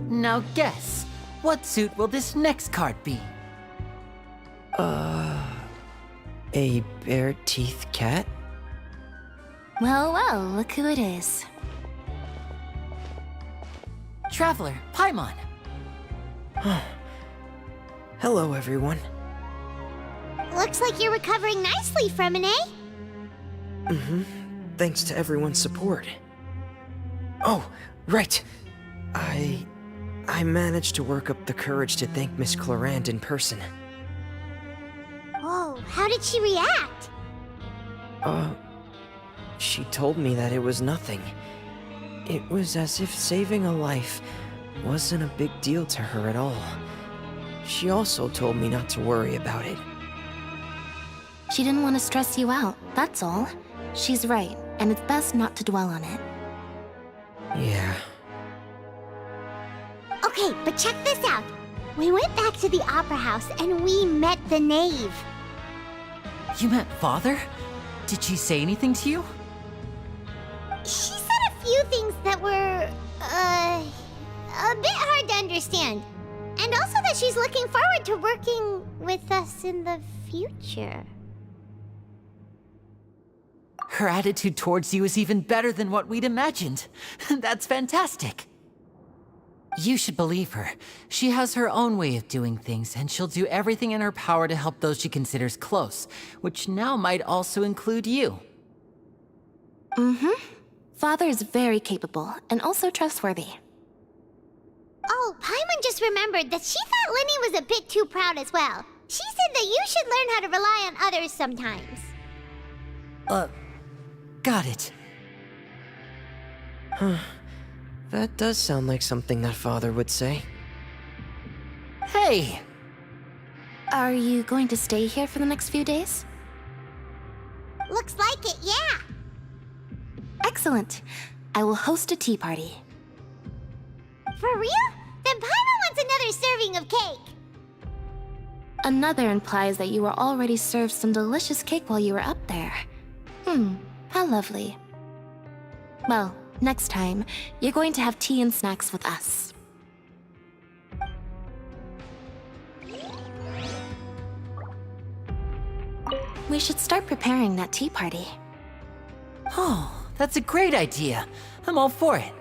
Now guess, what suit will this next card be? A bare-teeth cat? Well, well, look who it is. Traveler, Paimon. Hello, everyone. Looks like you're recovering nicely, Fremine. Mm-hmm. Thanks to everyone's support. Oh, right. I managed to work up the courage to thank Miss Clorant in person. Whoa, how did she react? She told me that it was nothing. It was as if saving a life wasn't a big deal to her at all. She also told me not to worry about it. She didn't want to stress you out, that's all. She's right, and it's best not to dwell on it. Yeah. Okay, but check this out. We went back to the Opera House and we met the knave. You met Father? Did she say anything to you? She said a few things that were, a bit hard to understand. And also that she's looking forward to working with us in the future. Her attitude towards you is even better than what we'd imagined. That's fantastic. You should believe her. She has her own way of doing things, and she'll do everything in her power to help those she considers close, which now might also include you. Mm-hmm. Father is very capable, and also trustworthy. Oh, Paimon just remembered that she thought Linny was a bit too proud as well. She said that you should learn how to rely on others sometimes. Got it. Huh. That does sound like something that Father would say. Hey! Are you going to stay here for the next few days? Looks like it, yeah. Excellent. I will host a tea party. For real? Then Paimon wants another serving of cake. Another implies that you were already served some delicious cake while you were up there. How lovely. Well, next time, you're going to have tea and snacks with us. We should start preparing that tea party. Oh, that's a great idea. I'm all for it.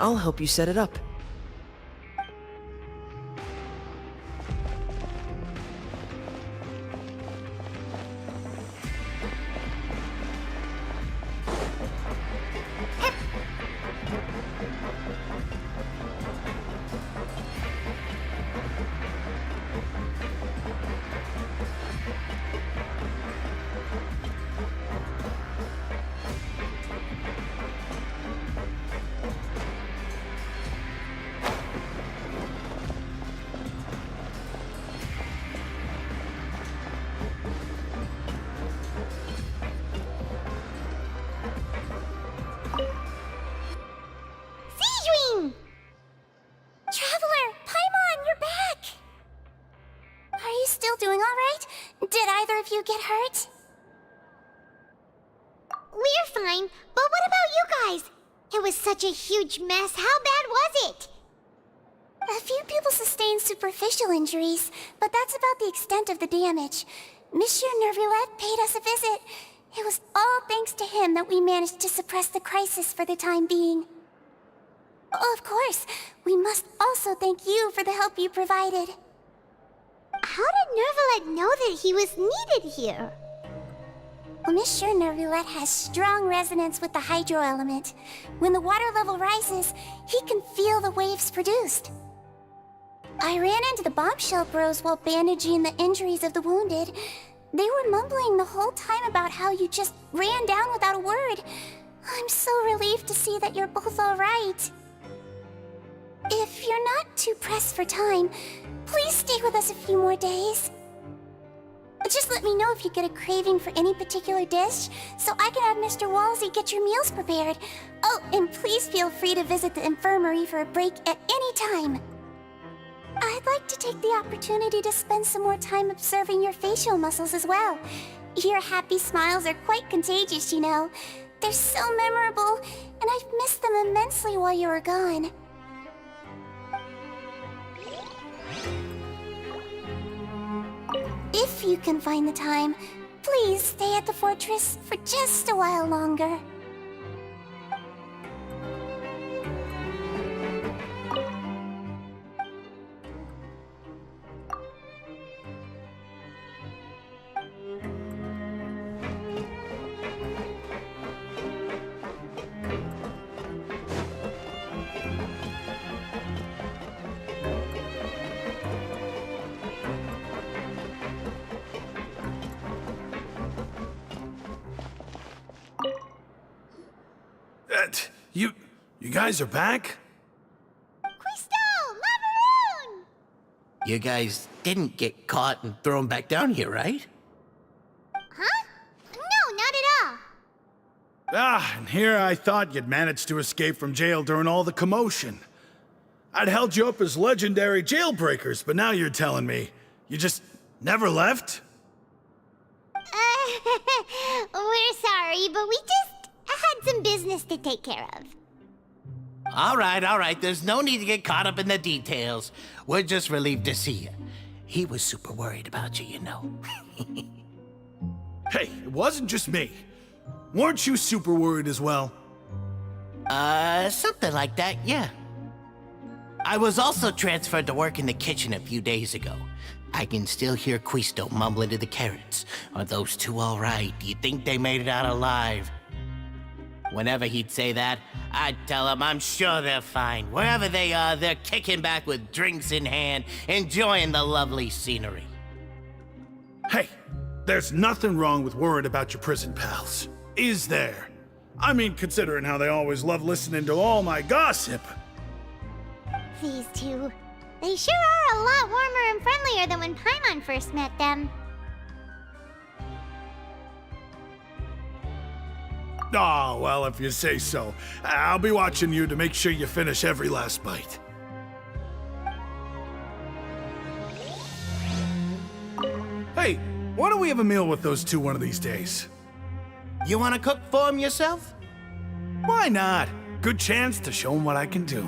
I'll help you set it up. Traveler, Paimon, you're back! Are you still doing alright? Did either of you get hurt? We're fine, but what about you guys? It was such a huge mess. How bad was it? A few people sustained superficial injuries, but that's about the extent of the damage. Monsieur Nervillette paid us a visit. It was all thanks to him that we managed to suppress the crisis for the time being. Of course, we must also thank you for the help you provided. How did Nervillette know that he was needed here? Well, Monsieur Nervillette has strong resonance with the hydro element. When the water level rises, he can feel the waves produced. I ran into the bombshell bros while bandaging the injuries of the wounded. They were mumbling the whole time about how you just ran down without a word. I'm so relieved to see that you're both alright. If you're not too pressed for time, please stay with us a few more days. Just let me know if you get a craving for any particular dish, so I can have Mr. Walsey get your meals prepared. Oh, and please feel free to visit the infirmary for a break at any time. I'd like to take the opportunity to spend some more time observing your facial muscles as well. Your happy smiles are quite contagious, you know. They're so memorable, and I've missed them immensely while you were gone. If you can find the time, please stay at the fortress for just a while longer. You guys are back? You guys didn't get caught and thrown back down here, right? Huh? No, not at all. Ah, and here I thought you'd managed to escape from jail during all the commotion. I'd held you up as legendary jailbreakers, but now you're telling me you just never left? We're sorry, but we just had some business to take care of. All right. There's no need to get caught up in the details. We're just relieved to see you. He was super worried about you, you know. Hey, it wasn't just me. Weren't you super worried as well? Something like that, yeah. I was also transferred to work in the kitchen a few days ago. I can still hear Quisto mumbling to the carrots. Are those two all right? Do you think they made it out alive? Whenever he'd say that, I'd tell him I'm sure they're fine. Wherever they are, they're kicking back with drinks in hand, enjoying the lovely scenery. Hey, there's nothing wrong with worrying about your prison pals. Is there? I mean, considering how they always love listening to all my gossip. These two, they sure are a lot warmer and friendlier than when Paimon first met them. Oh, well, if you say so. I'll be watching you to make sure you finish every last bite. Hey, why don't we have a meal with those two one of these days? You want to cook for them yourself? Why not? Good chance to show them what I can do.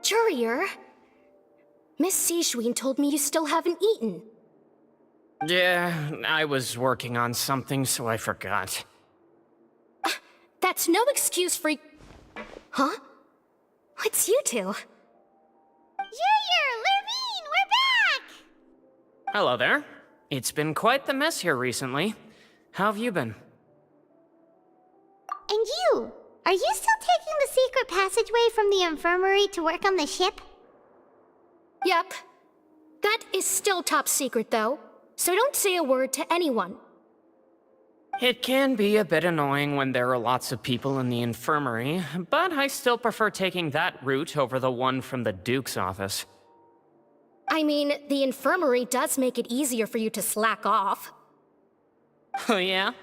Courier, Miss Sishween told me you still haven't eaten. Yeah, I was working on something, so I forgot. That's no excuse for... Huh? It's you two. Courier, Lurvine, we're back! Hello there. It's been quite the mess here recently. How have you been? And you? Are you still taking the secret passageway from the infirmary to work on the ship? Yep. That is still top secret, though, so don't say a word to anyone. It can be a bit annoying when there are lots of people in the infirmary, but I still prefer taking that route over the one from the Duke's office. I mean, the infirmary does make it easier for you to slack off. Oh yeah?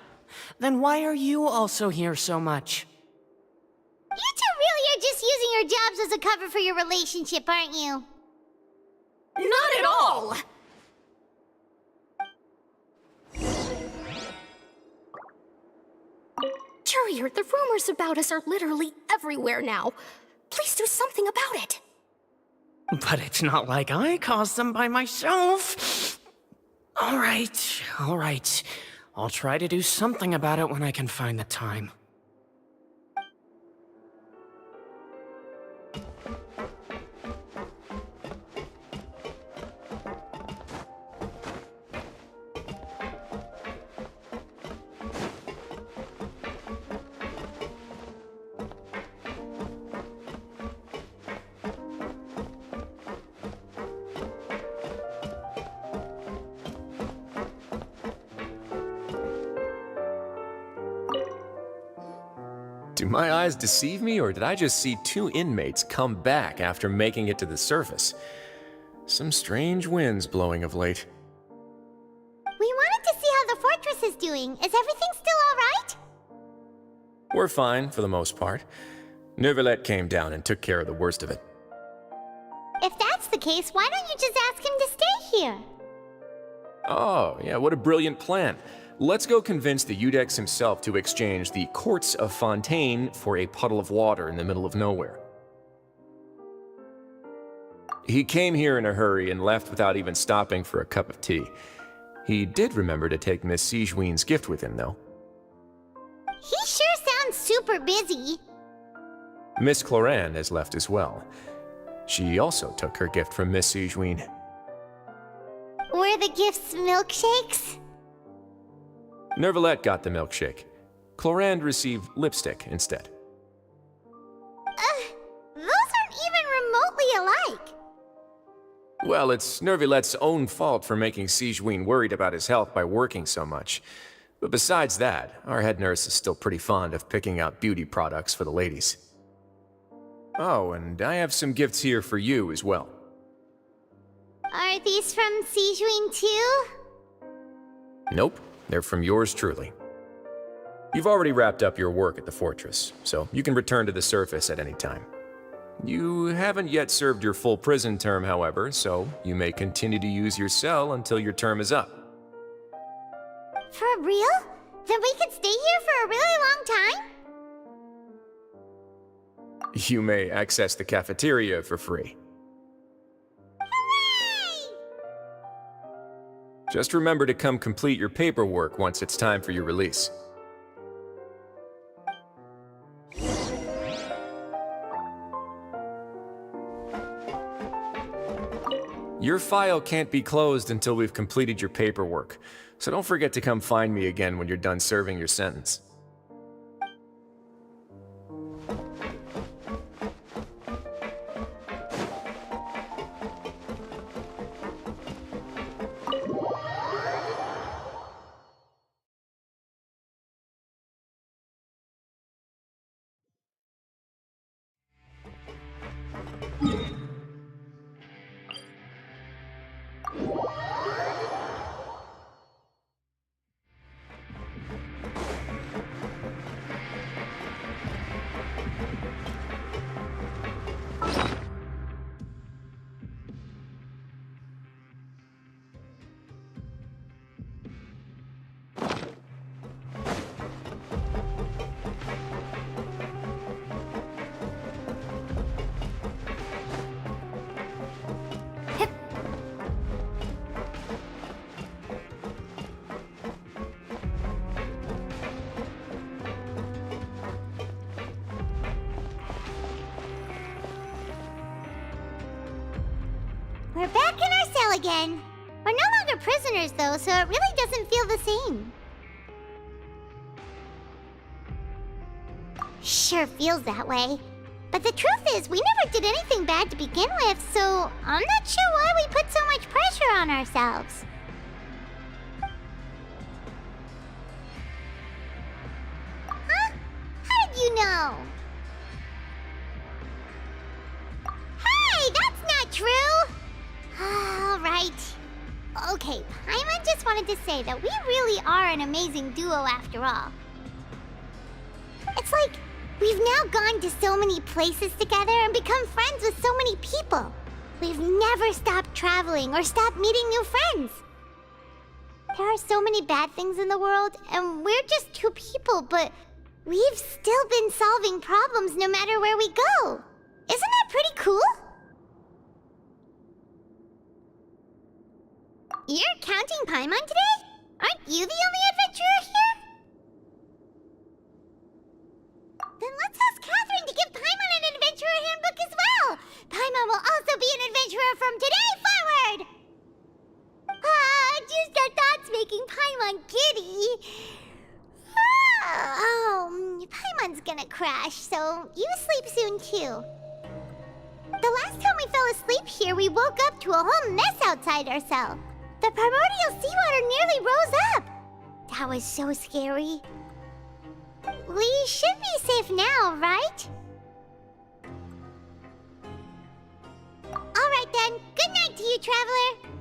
Then why are you also here so much? You two really are just using your jobs as a cover for your relationship, aren't you? Not at all! Courier, the rumors about us are literally everywhere now. Please do something about it. But it's not like I caused them by myself. All right. I'll try to do something about it when I can find the time. Do my eyes deceive me, or did I just see two inmates come back after making it to the surface? Some strange winds blowing of late. We wanted to see how the fortress is doing. Is everything still alright? We're fine, for the most part. Neuvillette came down and took care of the worst of it. If that's the case, why don't you just ask him to stay here? Oh, yeah, what a brilliant plan. Let's go convince the Eudex himself to exchange the Courts of Fontaine for a puddle of water in the middle of nowhere. He came here in a hurry and left without even stopping for a cup of tea. He did remember to take Miss Sigewinne's gift with him, though. He sure sounds super busy. Miss Clorinde has left as well. She also took her gift from Miss Sigewinne. Were the gifts milkshakes? Neuvillette got the milkshake. Clorinde received lipstick instead. Those aren't even remotely alike. Well, it's Neuvillette's own fault for making Sigewinne worried about his health by working so much. But besides that, our head nurse is still pretty fond of picking out beauty products for the ladies. Oh, and I have some gifts here for you as well. Are these from Sigewinne too? Nope, they're from yours truly. You've already wrapped up your work at the fortress, so you can return to the surface at any time. You haven't yet served your full prison term, however, so you may continue to use your cell until your term is up. For real? Then we could stay here for a really long time? You may access the cafeteria for free. Hooray! Just remember to come complete your paperwork once it's time for your release. Your file can't be closed until we've completed your paperwork, so don't forget to come find me again when you're done serving your sentence. We're back in our cell again. We're no longer prisoners, though, so it really doesn't feel the same. Sure feels that way. But the truth is, we never did anything bad to begin with, so I'm not sure why we put so much pressure on ourselves. Huh? How did you know? Hey, that's not true! All right. Okay, Paimon just wanted to say that we really are an amazing duo after all. It's like we've now gone to so many places together and become friends with so many people. We've never stopped traveling or stopped meeting new friends. There are so many bad things in the world, and we're just two people, but we've still been solving problems no matter where we go. Isn't that pretty cool? You're counting Paimon today? Aren't you the only adventurer here? Then let's ask Catherine to give Paimon an adventurer handbook as well. Paimon will also be an adventurer from today forward. Just our thoughts making Paimon giddy. Paimon's gonna crash, so you sleep soon too. The last time we fell asleep here, we woke up to a whole mess outside our cell. The primordial seawater nearly rose up. That was so scary. We should be safe now, right? Alright then, good night to you, Traveler.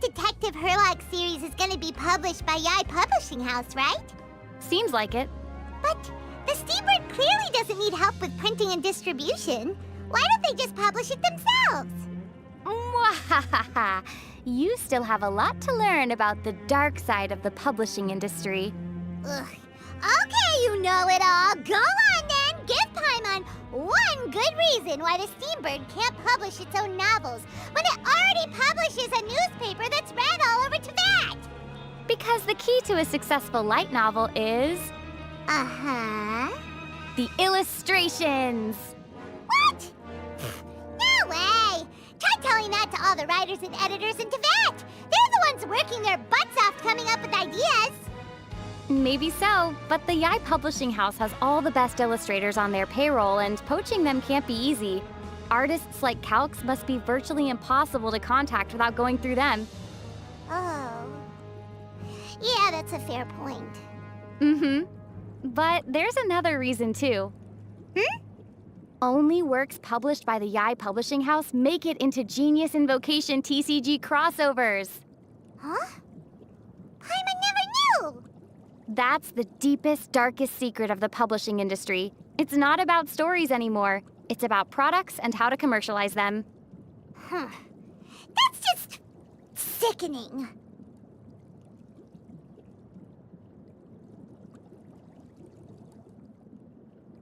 Detective Herlock series is gonna be published by Yai Publishing House, right? Seems like it. But the Steambird clearly doesn't need help with printing and distribution. Why don't they just publish it themselves? Mwahaha! You still have a lot to learn about the dark side of the publishing industry. Ugh. Okay, you know it all. Go on then. Give Paimon one good reason why the Steambird can't publish its own novels when it already publishes a newspaper that's read all over Teyvat. Because the key to a successful light novel is... the illustrations. What? No way. Try telling that to all the writers and editors in Teyvat. They're the ones working their butts off coming up with ideas. Maybe so, but the Yai Publishing House has all the best illustrators on their payroll, and poaching them can't be easy. Artists like Calx must be virtually impossible to contact without going through them. Oh. Yeah, that's a fair point. Mm-hmm. But there's another reason, too. Only works published by the Yai Publishing House make it into Genius Invocation TCG crossovers. Huh? Paimon never knew! That's the deepest, darkest secret of the publishing industry. It's not about stories anymore. It's about products and how to commercialize them. That's just sickening.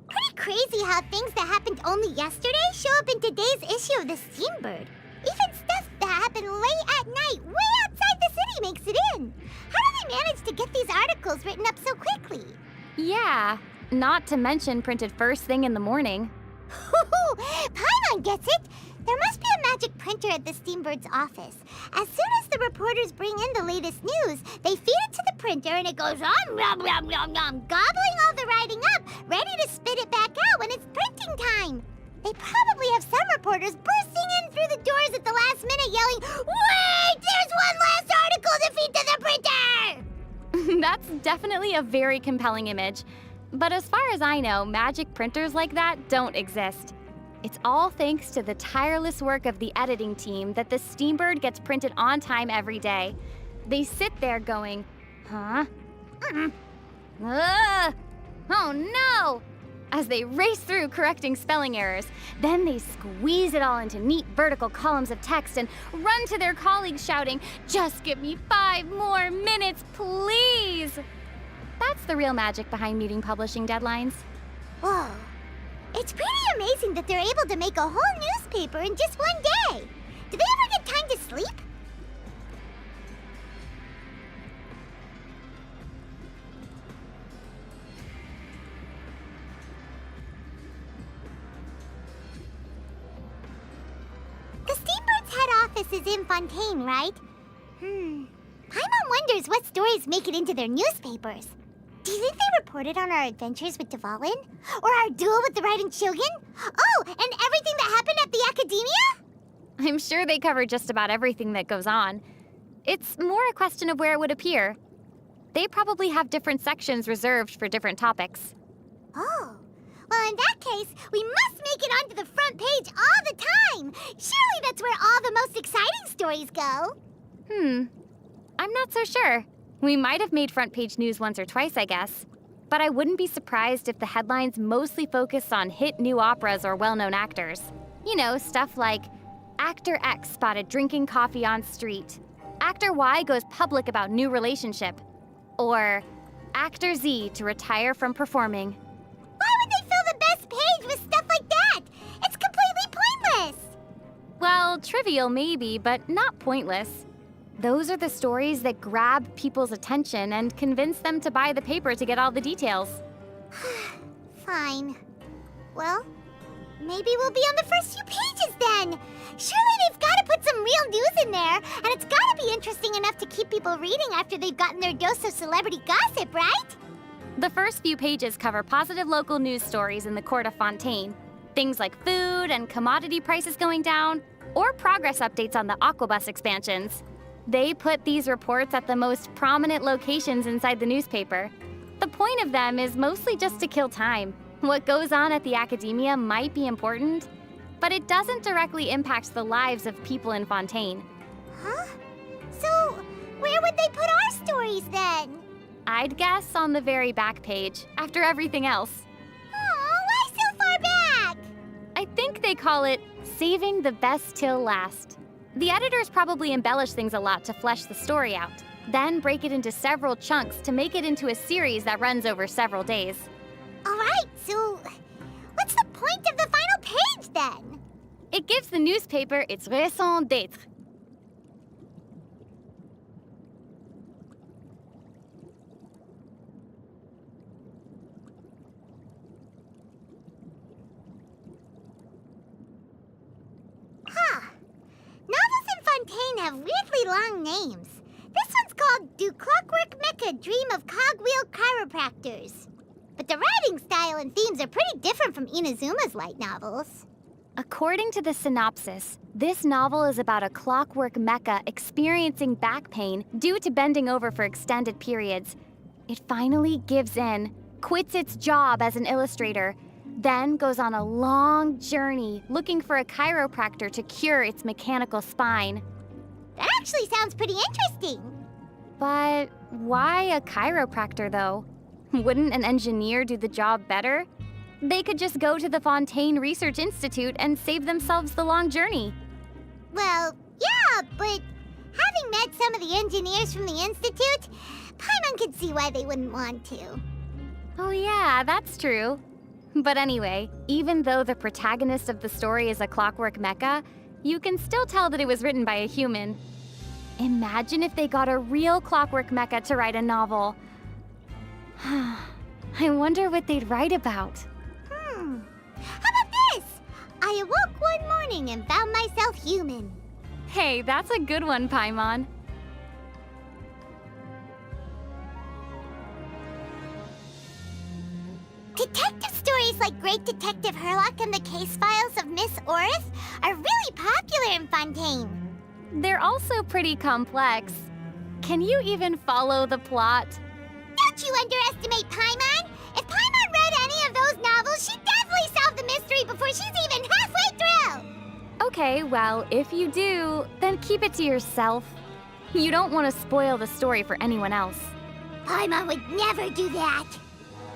Pretty crazy how things that happened only yesterday show up in today's issue of the Steambird. Even stuff that happened late at night, way outside the city, makes it in. How do they manage to get these articles written up so quickly? Yeah, not to mention printed first thing in the morning. Paimon gets it! There must be a magic printer at the Steambird's office. As soon as the reporters bring in the latest news, they feed it to the printer and it goes gobbling all the writing up, ready to spit it back out when it's printing time. They probably have some reporters bursting in through the doors at the last minute yelling, "Wait! There's one last article to feed to the printer!" That's definitely a very compelling image. But as far as I know, magic printers like that don't exist. It's all thanks to the tireless work of the editing team that the Steambird gets printed on time every day. They sit there going, huh? Oh no! As they race through correcting spelling errors. Then they squeeze it all into neat vertical columns of text and run to their colleagues shouting, "Just give me 5 more minutes, please!" That's the real magic behind meeting publishing deadlines. Whoa. It's pretty amazing that they're able to make a whole newspaper in just one day. Do they ever get time to sleep? The Steambird's head office is in Fontaine, right? Paimon wonders what stories make it into their newspapers. Do you think they reported on our adventures with Dvalin? Or our duel with the Raiden Shogun? Oh, and everything that happened at the Academia? I'm sure they cover just about everything that goes on. It's more a question of where it would appear. They probably have different sections reserved for different topics. Oh. Well, in that case, we must make it onto the front page all the time! Surely that's where all the most exciting stories go! I'm not so sure. We might have made front page news once or twice, I guess. But I wouldn't be surprised if the headlines mostly focus on hit new operas or well-known actors. You know, stuff like, Actor X spotted drinking coffee on street. Actor Y goes public about new relationship. Or, Actor Z to retire from performing. Why would they fill the best page with stuff like that? It's completely pointless! Well, trivial maybe, but not pointless. Those are the stories that grab people's attention and convince them to buy the paper to get all the details. Fine. Well, maybe we'll be on the first few pages then. Surely they've got to put some real news in there, and it's got to be interesting enough to keep people reading after they've gotten their dose of celebrity gossip, right? The first few pages cover positive local news stories in the court of Fontaine. Things like food and commodity prices going down, or progress updates on the Aquabus expansions. They put these reports at the most prominent locations inside the newspaper. The point of them is mostly just to kill time. What goes on at the Academia might be important, but it doesn't directly impact the lives of people in Fontaine. Huh? So, where would they put our stories then? I'd guess on the very back page, after everything else. Oh, why so far back? I think they call it saving the best till last. The editors probably embellish things a lot to flesh the story out, then break it into several chunks to make it into a series that runs over several days. All right, so what's the point of the final page then? It gives the newspaper its raison d'être. Novels in Fontaine have weirdly long names. This one's called Do Clockwork Mecha Dream of Cogwheel Chiropractors. But the writing style and themes are pretty different from Inazuma's light novels. According to the synopsis, this novel is about a clockwork mecha experiencing back pain due to bending over for extended periods. It finally gives in, quits its job as an illustrator, then goes on a long journey looking for a chiropractor to cure its mechanical spine. That actually sounds pretty interesting. But why a chiropractor, though? Wouldn't an engineer do the job better? They could just go to the Fontaine Research Institute and save themselves the long journey. Well, yeah, but having met some of the engineers from the Institute, Paimon could see why they wouldn't want to. Oh yeah, that's true. But anyway, even though the protagonist of the story is a clockwork mecha, you can still tell that it was written by a human. Imagine if they got a real clockwork mecha to write a novel. I wonder what they'd write about. How about this? I awoke one morning and found myself human. Hey, that's a good one, Paimon. Detective stories like Great Detective Herlock and the Case Files of Miss Orth are really popular in Fontaine. They're also pretty complex. Can you even follow the plot? Don't you underestimate Paimon! If Paimon read any of those novels, she'd definitely solve the mystery before she's even halfway through! Okay, well, if you do, then keep it to yourself. You don't want to spoil the story for anyone else. Paimon would never do that!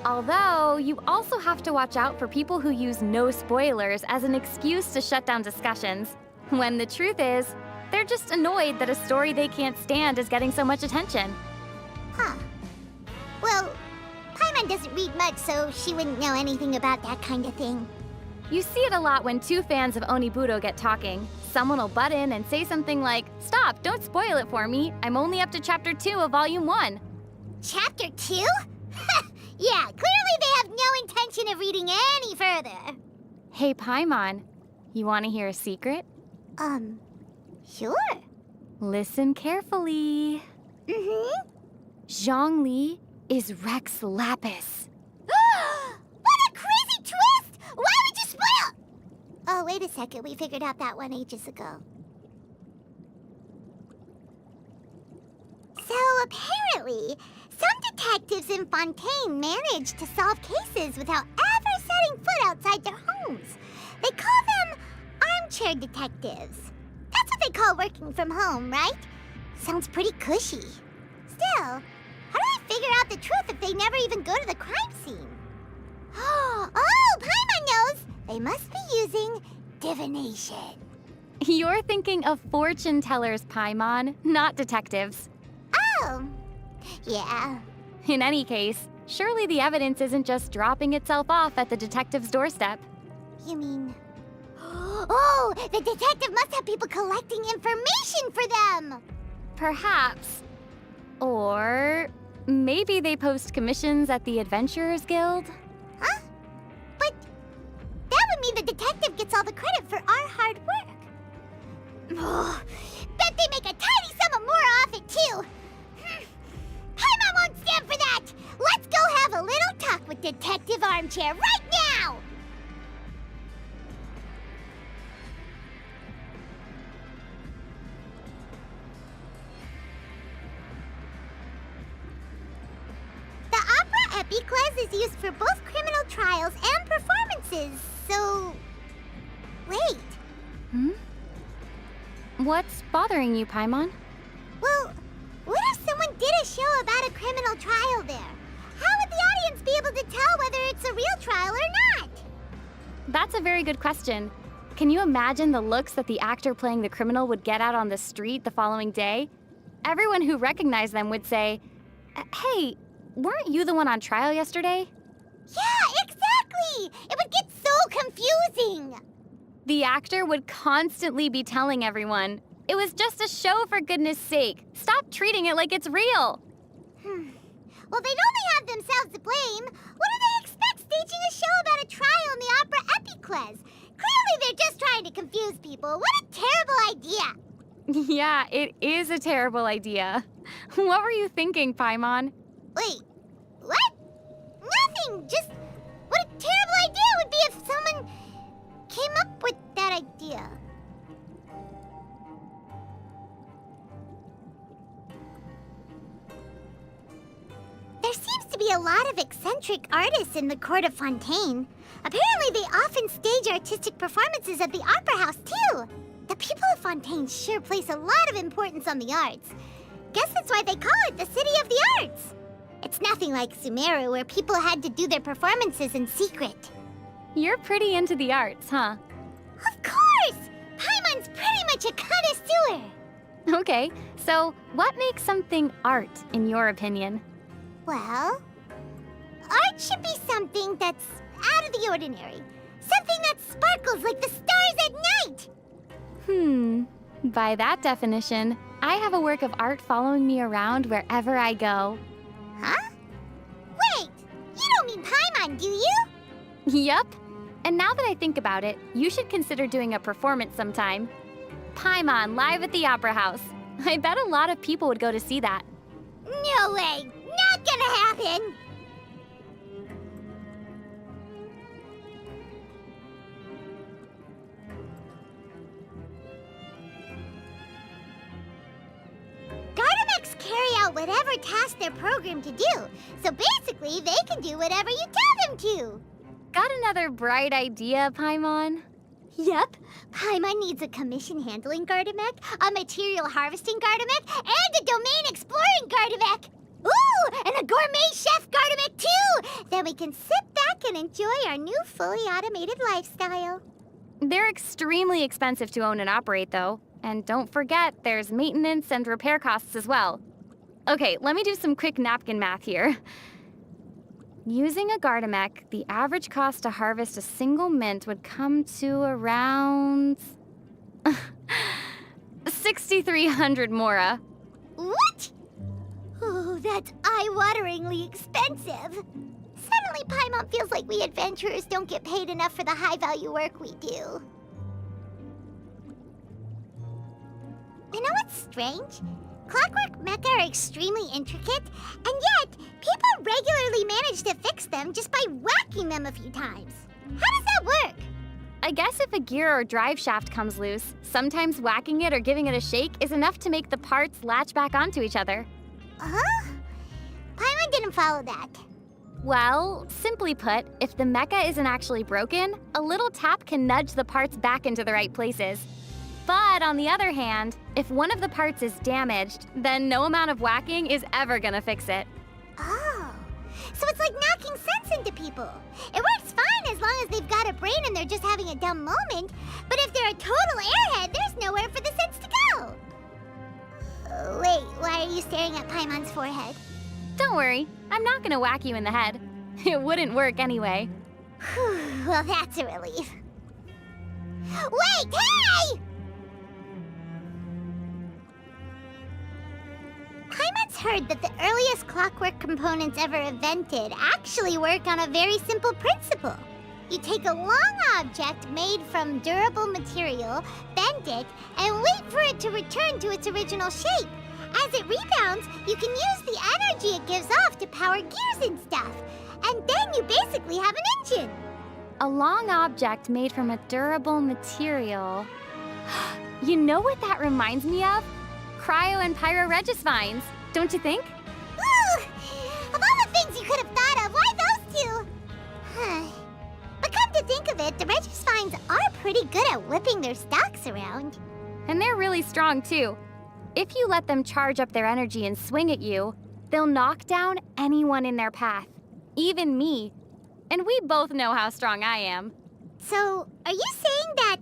Although, you also have to watch out for people who use no spoilers as an excuse to shut down discussions, when the truth is, they're just annoyed that a story they can't stand is getting so much attention. Huh. Well, Paimon doesn't read much, so she wouldn't know anything about that kind of thing. You see it a lot when two fans of Onibudo get talking. Someone will butt in and say something like, "Stop, don't spoil it for me. I'm only up to Chapter 2 of Volume 1. Chapter 2? Yeah, clearly they have no intention of reading any further. Hey, Paimon, you want to hear a secret? Sure. Listen carefully. Zhongli is Rex Lapis. What a crazy twist! Why would you spoil? Oh, wait a second. We figured out that one ages ago. So apparently, some detectives in Fontaine manage to solve cases without ever setting foot outside their homes. They call them armchair detectives. That's what they call working from home, right? Sounds pretty cushy. Still, how do they figure out the truth if they never even go to the crime scene? Oh, Paimon knows! They must be using divination. You're thinking of fortune tellers, Paimon, not detectives. Oh, yeah. In any case, surely the evidence isn't just dropping itself off at the detective's doorstep. You mean... Oh, the detective must have people collecting information for them! Perhaps. Or maybe they post commissions at the Adventurers Guild? Huh? But that would mean the detective gets all the credit for our hard work. Oh, bet they make a tiny sum more off it, too. Paimon won't stand for that! Let's go have a little talk with Detective Armchair right now! The opera Epicles is used for both criminal trials and performances, so... Wait. What's bothering you, Paimon? Well, what if someone did a show about a criminal trial there? How would the audience be able to tell whether it's a real trial or not? That's a very good question. Can you imagine the looks that the actor playing the criminal would get out on the street the following day? Everyone who recognized them would say, "Hey, weren't you the one on trial yesterday?" Yeah, exactly! It would get so confusing! The actor would constantly be telling everyone, "It was just a show, for goodness sake. Stop treating it like it's real." Well, they'd only have themselves to blame. What do they expect staging a show about a trial in the opera Epicles? Clearly they're just trying to confuse people. What a terrible idea! Yeah, it is a terrible idea. What were you thinking, Paimon? Wait, what? Nothing! Just what a terrible idea it would be if someone came up with that idea. There seems to be a lot of eccentric artists in the court of Fontaine. Apparently they often stage artistic performances at the opera house, too. The people of Fontaine sure place a lot of importance on the arts. Guess that's why they call it the City of the Arts. It's nothing like Sumeru, where people had to do their performances in secret. You're pretty into the arts, huh? Of course! Paimon's pretty much such a connoisseur. Okay, so what makes something art, in your opinion? Well, art should be something that's out of the ordinary. Something that sparkles like the stars at night. By that definition, I have a work of art following me around wherever I go. Huh? Wait, you don't mean Paimon, do you? Yup. And now that I think about it, you should consider doing a performance sometime. Paimon live at the Opera House. I bet a lot of people would go to see that. No way! Not gonna happen! Gardamex carry out whatever task they're programmed to do, so basically they can do whatever you tell them to. Got another bright idea, Paimon? Yep. Paimon needs a commission handling Gardamek, a material harvesting Gardamek, and a domain exploring Gardamek! Ooh, and a gourmet chef Gardamek too! Then we can sit back and enjoy our new fully automated lifestyle. They're extremely expensive to own and operate, though. And don't forget, there's maintenance and repair costs as well. Okay, let me do some quick napkin math here. Using a Gardamek, the average cost to harvest a single mint would come to around 6,300 Mora. What? Oh, that's eye-wateringly expensive. Suddenly, Paimon feels like we adventurers don't get paid enough for the high-value work we do. You know what's strange? Clockwork mecha are extremely intricate, and yet people regularly manage to fix them just by whacking them a few times. How does that work? I guess if a gear or drive shaft comes loose, sometimes whacking it or giving it a shake is enough to make the parts latch back onto each other. Huh? Paimon didn't follow that. Well, simply put, if the mecha isn't actually broken, a little tap can nudge the parts back into the right places. But on the other hand, if one of the parts is damaged, then no amount of whacking is ever gonna fix it. Oh, so it's like knocking sense into people. It works fine as long as they've got a brain and they're just having a dumb moment. But if they're a total airhead, there's nowhere for the sense to go. Wait, why are you staring at Paimon's forehead? Don't worry, I'm not gonna whack you in the head. It wouldn't work anyway. Well, that's a relief. Wait, hey! Paimon's heard that the earliest clockwork components ever invented actually work on a very simple principle. You take a long object made from durable material, bend it, and wait for it to return to its original shape. As it rebounds, you can use the energy it gives off to power gears and stuff. And then you basically have an engine. A long object made from a durable material. You know what that reminds me of? Cryo and Pyro Regisvines, don't you think? Ooh! Of all the things you could have thought of, why those two? But come to think of it, the Regisvines are pretty good at whipping their stalks around. And they're really strong, too. If you let them charge up their energy and swing at you, they'll knock down anyone in their path, even me. And we both know how strong I am. So, are you saying that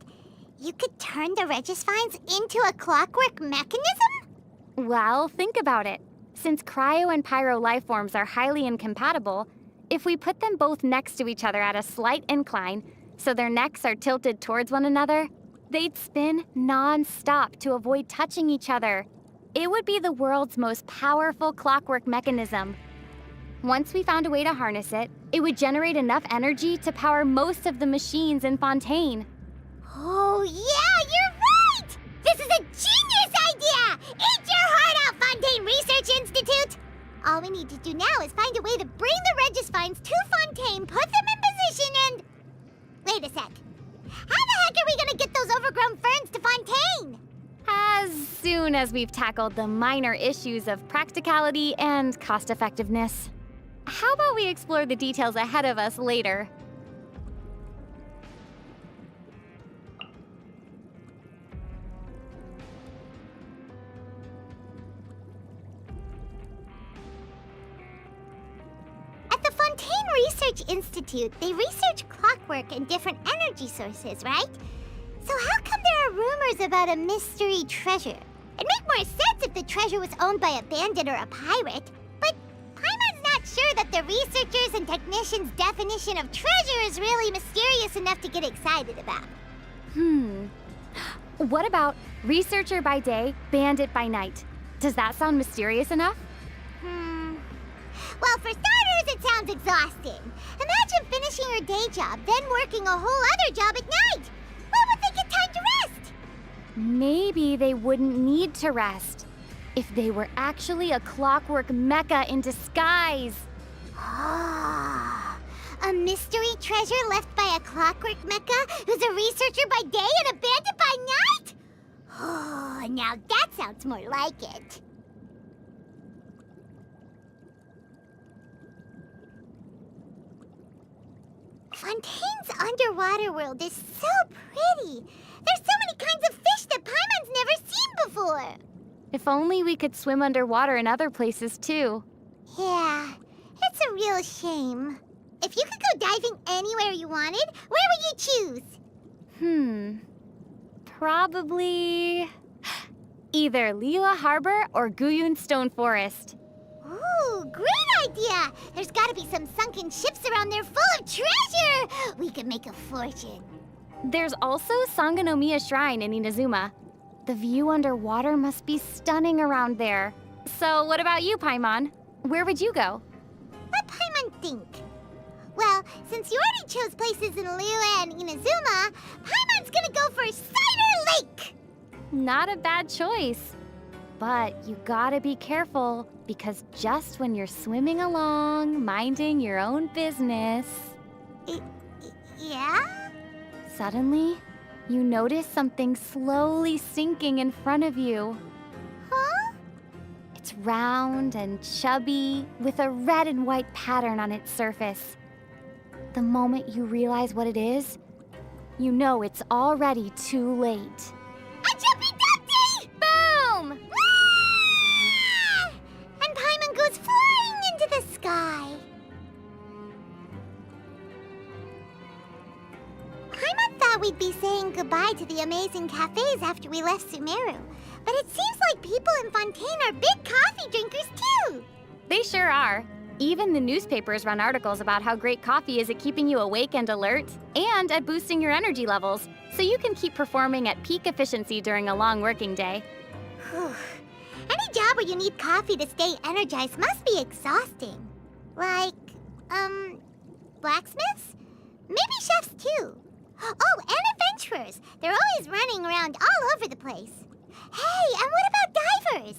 you could turn the Regisvines into a clockwork mechanism? Well, think about it. Since cryo and pyro lifeforms are highly incompatible, if we put them both next to each other at a slight incline, so their necks are tilted towards one another, they'd spin non-stop to avoid touching each other. It would be the world's most powerful clockwork mechanism. Once we found a way to harness it, it would generate enough energy to power most of the machines in Fontaine. Oh, yeah, you're right! This is a genius idea! Eat your heart out, Fontaine Research Institute! All we need to do now is find a way to bring the Regisvines to Fontaine, put them in position, and... Wait a sec. How the heck are we gonna get those overgrown ferns to Fontaine? As soon as we've tackled the minor issues of practicality and cost-effectiveness. How about we explore the details ahead of us later? At the Fontaine Research Institute, they research clockwork and different energy sources, right? So how come there are rumors about a mystery treasure? It'd make more sense if the treasure was owned by a bandit or a pirate. But Paimon's not sure that the researchers' and technicians' definition of treasure is really mysterious enough to get excited about. What about researcher by day, bandit by night? Does that sound mysterious enough? Well, for starters, it sounds exhausting. Imagine finishing your day job, then working a whole other job at night. Where would they get time to rest? Maybe they wouldn't need to rest if they were actually a clockwork mecha in disguise. A mystery treasure left by a clockwork mecha who's a researcher by day and a bandit by night? Oh, now that sounds more like it. Fontaine's underwater world is so pretty. There's so many kinds of fish that Paimon's never seen before. If only we could swim underwater in other places too. Yeah, it's a real shame. If you could go diving anywhere you wanted, where would you choose? Probably either Liyue Harbor or Guyun Stone Forest. Ooh, great idea! There's gotta be some sunken ships around there full of treasure! We could make a fortune. There's also Sangonomiya Shrine in Inazuma. The view underwater must be stunning around there. So what about you, Paimon? Where would you go? Let Paimon think. Well, since you already chose places in Liyue and Inazuma, Paimon's gonna go for Cider Lake! Not a bad choice. But you gotta be careful, because just when you're swimming along, minding your own business... Yeah? Suddenly, you notice something slowly sinking in front of you. Huh? It's round and chubby, with a red and white pattern on its surface. The moment you realize what it is, you know it's already too late. A Jumpy Dumpty! Boom! Ah! And Paimon goes flying into the sky. Paimon thought we'd be saying goodbye to the amazing cafes after we left Sumeru. But it seems like people in Fontaine are big coffee drinkers too. They sure are. Even the newspapers run articles about how great coffee is at keeping you awake and alert, and at boosting your energy levels, so you can keep performing at peak efficiency during a long working day. Any job where you need coffee to stay energized must be exhausting. Like, blacksmiths? Maybe chefs too. Oh, and adventurers. They're always running around all over the place. Hey, and what about divers?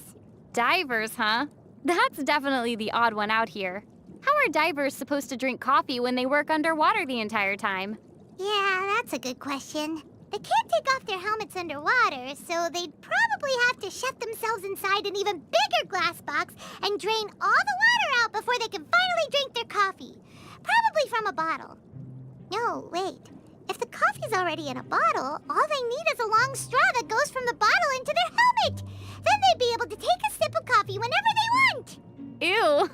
Divers, huh? That's definitely the odd one out here. How are divers supposed to drink coffee when they work underwater the entire time? Yeah, that's a good question. They can't take off their helmets underwater, so they'd probably have to shut themselves inside an even bigger glass box and drain all the water out before they can finally drink their coffee. Probably from a bottle. No, wait. If the coffee's already in a bottle, all they need is a long straw that goes from the bottle into their helmet. Then they'd be able to take a sip of coffee whenever they want. Ew.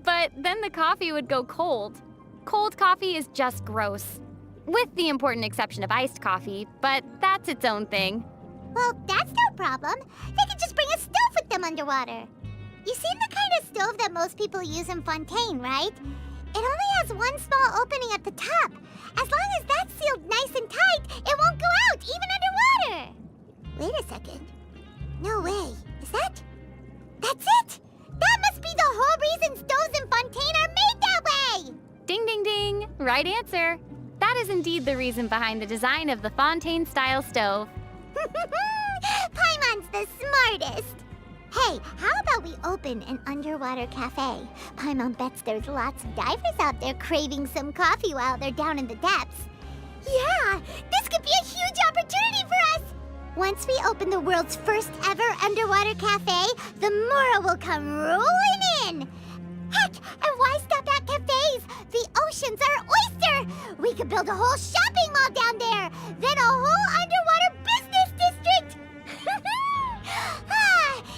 But then the coffee would go cold. Cold coffee is just gross. With the important exception of iced coffee, but that's its own thing. Well, that's no problem. They could just bring a stove with them underwater. You seen the kind of stove that most people use in Fontaine, right? It only has one small opening at the top. As long as that's sealed nice and tight, it won't go out, even underwater. Wait a second. No way. Is that? That's it! That must be the whole reason stoves in Fontaine are made that way! Ding, ding, ding. Right answer. That is indeed the reason behind the design of the Fontaine-style stove. Paimon's the smartest. Hey, how about we open an underwater cafe? Paimon bets there's lots of divers out there craving some coffee while they're down in the depths. Yeah, this could be a huge opportunity for us! Once we open the world's first ever underwater cafe, the Mura will come rolling in! Heck, and why stop at cafes? The ocean's our oyster! We could build a whole shopping mall down there! Then a whole underwater business district!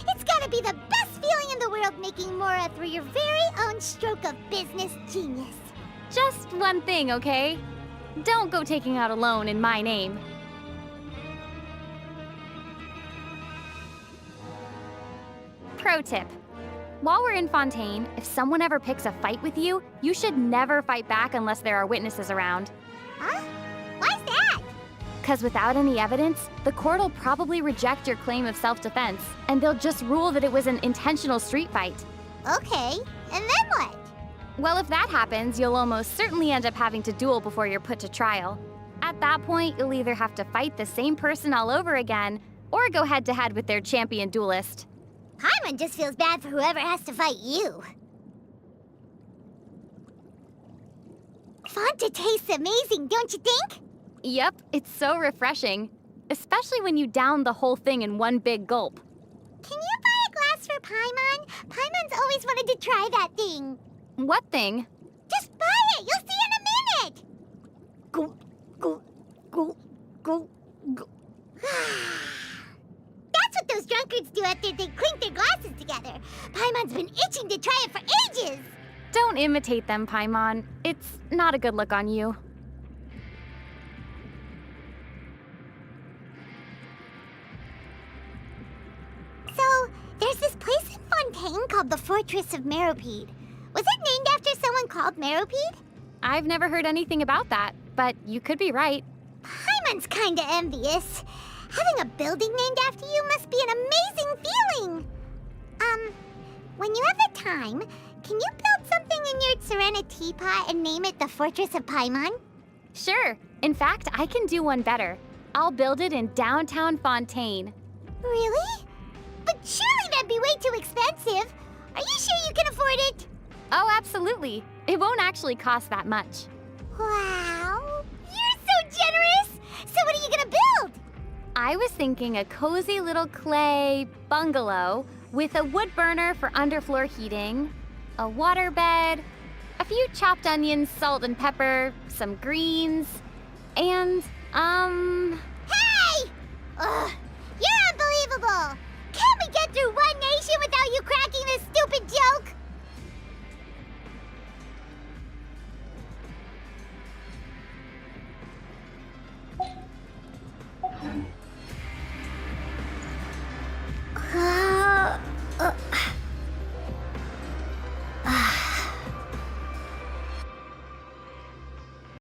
It's gotta be the best feeling in the world making Mura through your very own stroke of business genius. Just one thing, okay? Don't go taking out a loan in my name. Pro tip. While we're in Fontaine, if someone ever picks a fight with you, you should never fight back unless there are witnesses around. Huh? Why's that? Because without any evidence, the court will probably reject your claim of self-defense, and they'll just rule that it was an intentional street fight. Okay, and then what? Well, if that happens, you'll almost certainly end up having to duel before you're put to trial. At that point, you'll either have to fight the same person all over again, or go head-to-head with their champion duelist. Paimon just feels bad for whoever has to fight you. Fanta tastes amazing, don't you think? Yep, it's so refreshing. Especially when you down the whole thing in one big gulp. Can you buy a glass for Paimon? Paimon's always wanted to try that thing. What thing? Just buy it, you'll see in a minute! Go, go, go, go, go. That's what those drunkards do after they clink their glasses together. Paimon's been itching to try it for ages. Don't imitate them, Paimon. It's not a good look on you. So, there's this place in Fontaine called the Fortress of Meropide. Was it named after someone called Meropide? I've never heard anything about that, but you could be right. Paimon's kinda envious. Having a building named after you must be an amazing feeling. When you have the time, can you build something in your Serena teapot and name it the Fortress of Paimon? Sure. In fact, I can do one better. I'll build it in downtown Fontaine. Really? But surely that'd be way too expensive. Are you sure you can afford it? Oh, absolutely. It won't actually cost that much. Wow. You're so generous! So what are you gonna build? I was thinking a cozy little clay bungalow with a wood burner for underfloor heating, a waterbed, a few chopped onions, salt and pepper, some greens, and, Hey! Ugh, you're unbelievable! Can't we get through one nation without you cracking this stupid joke?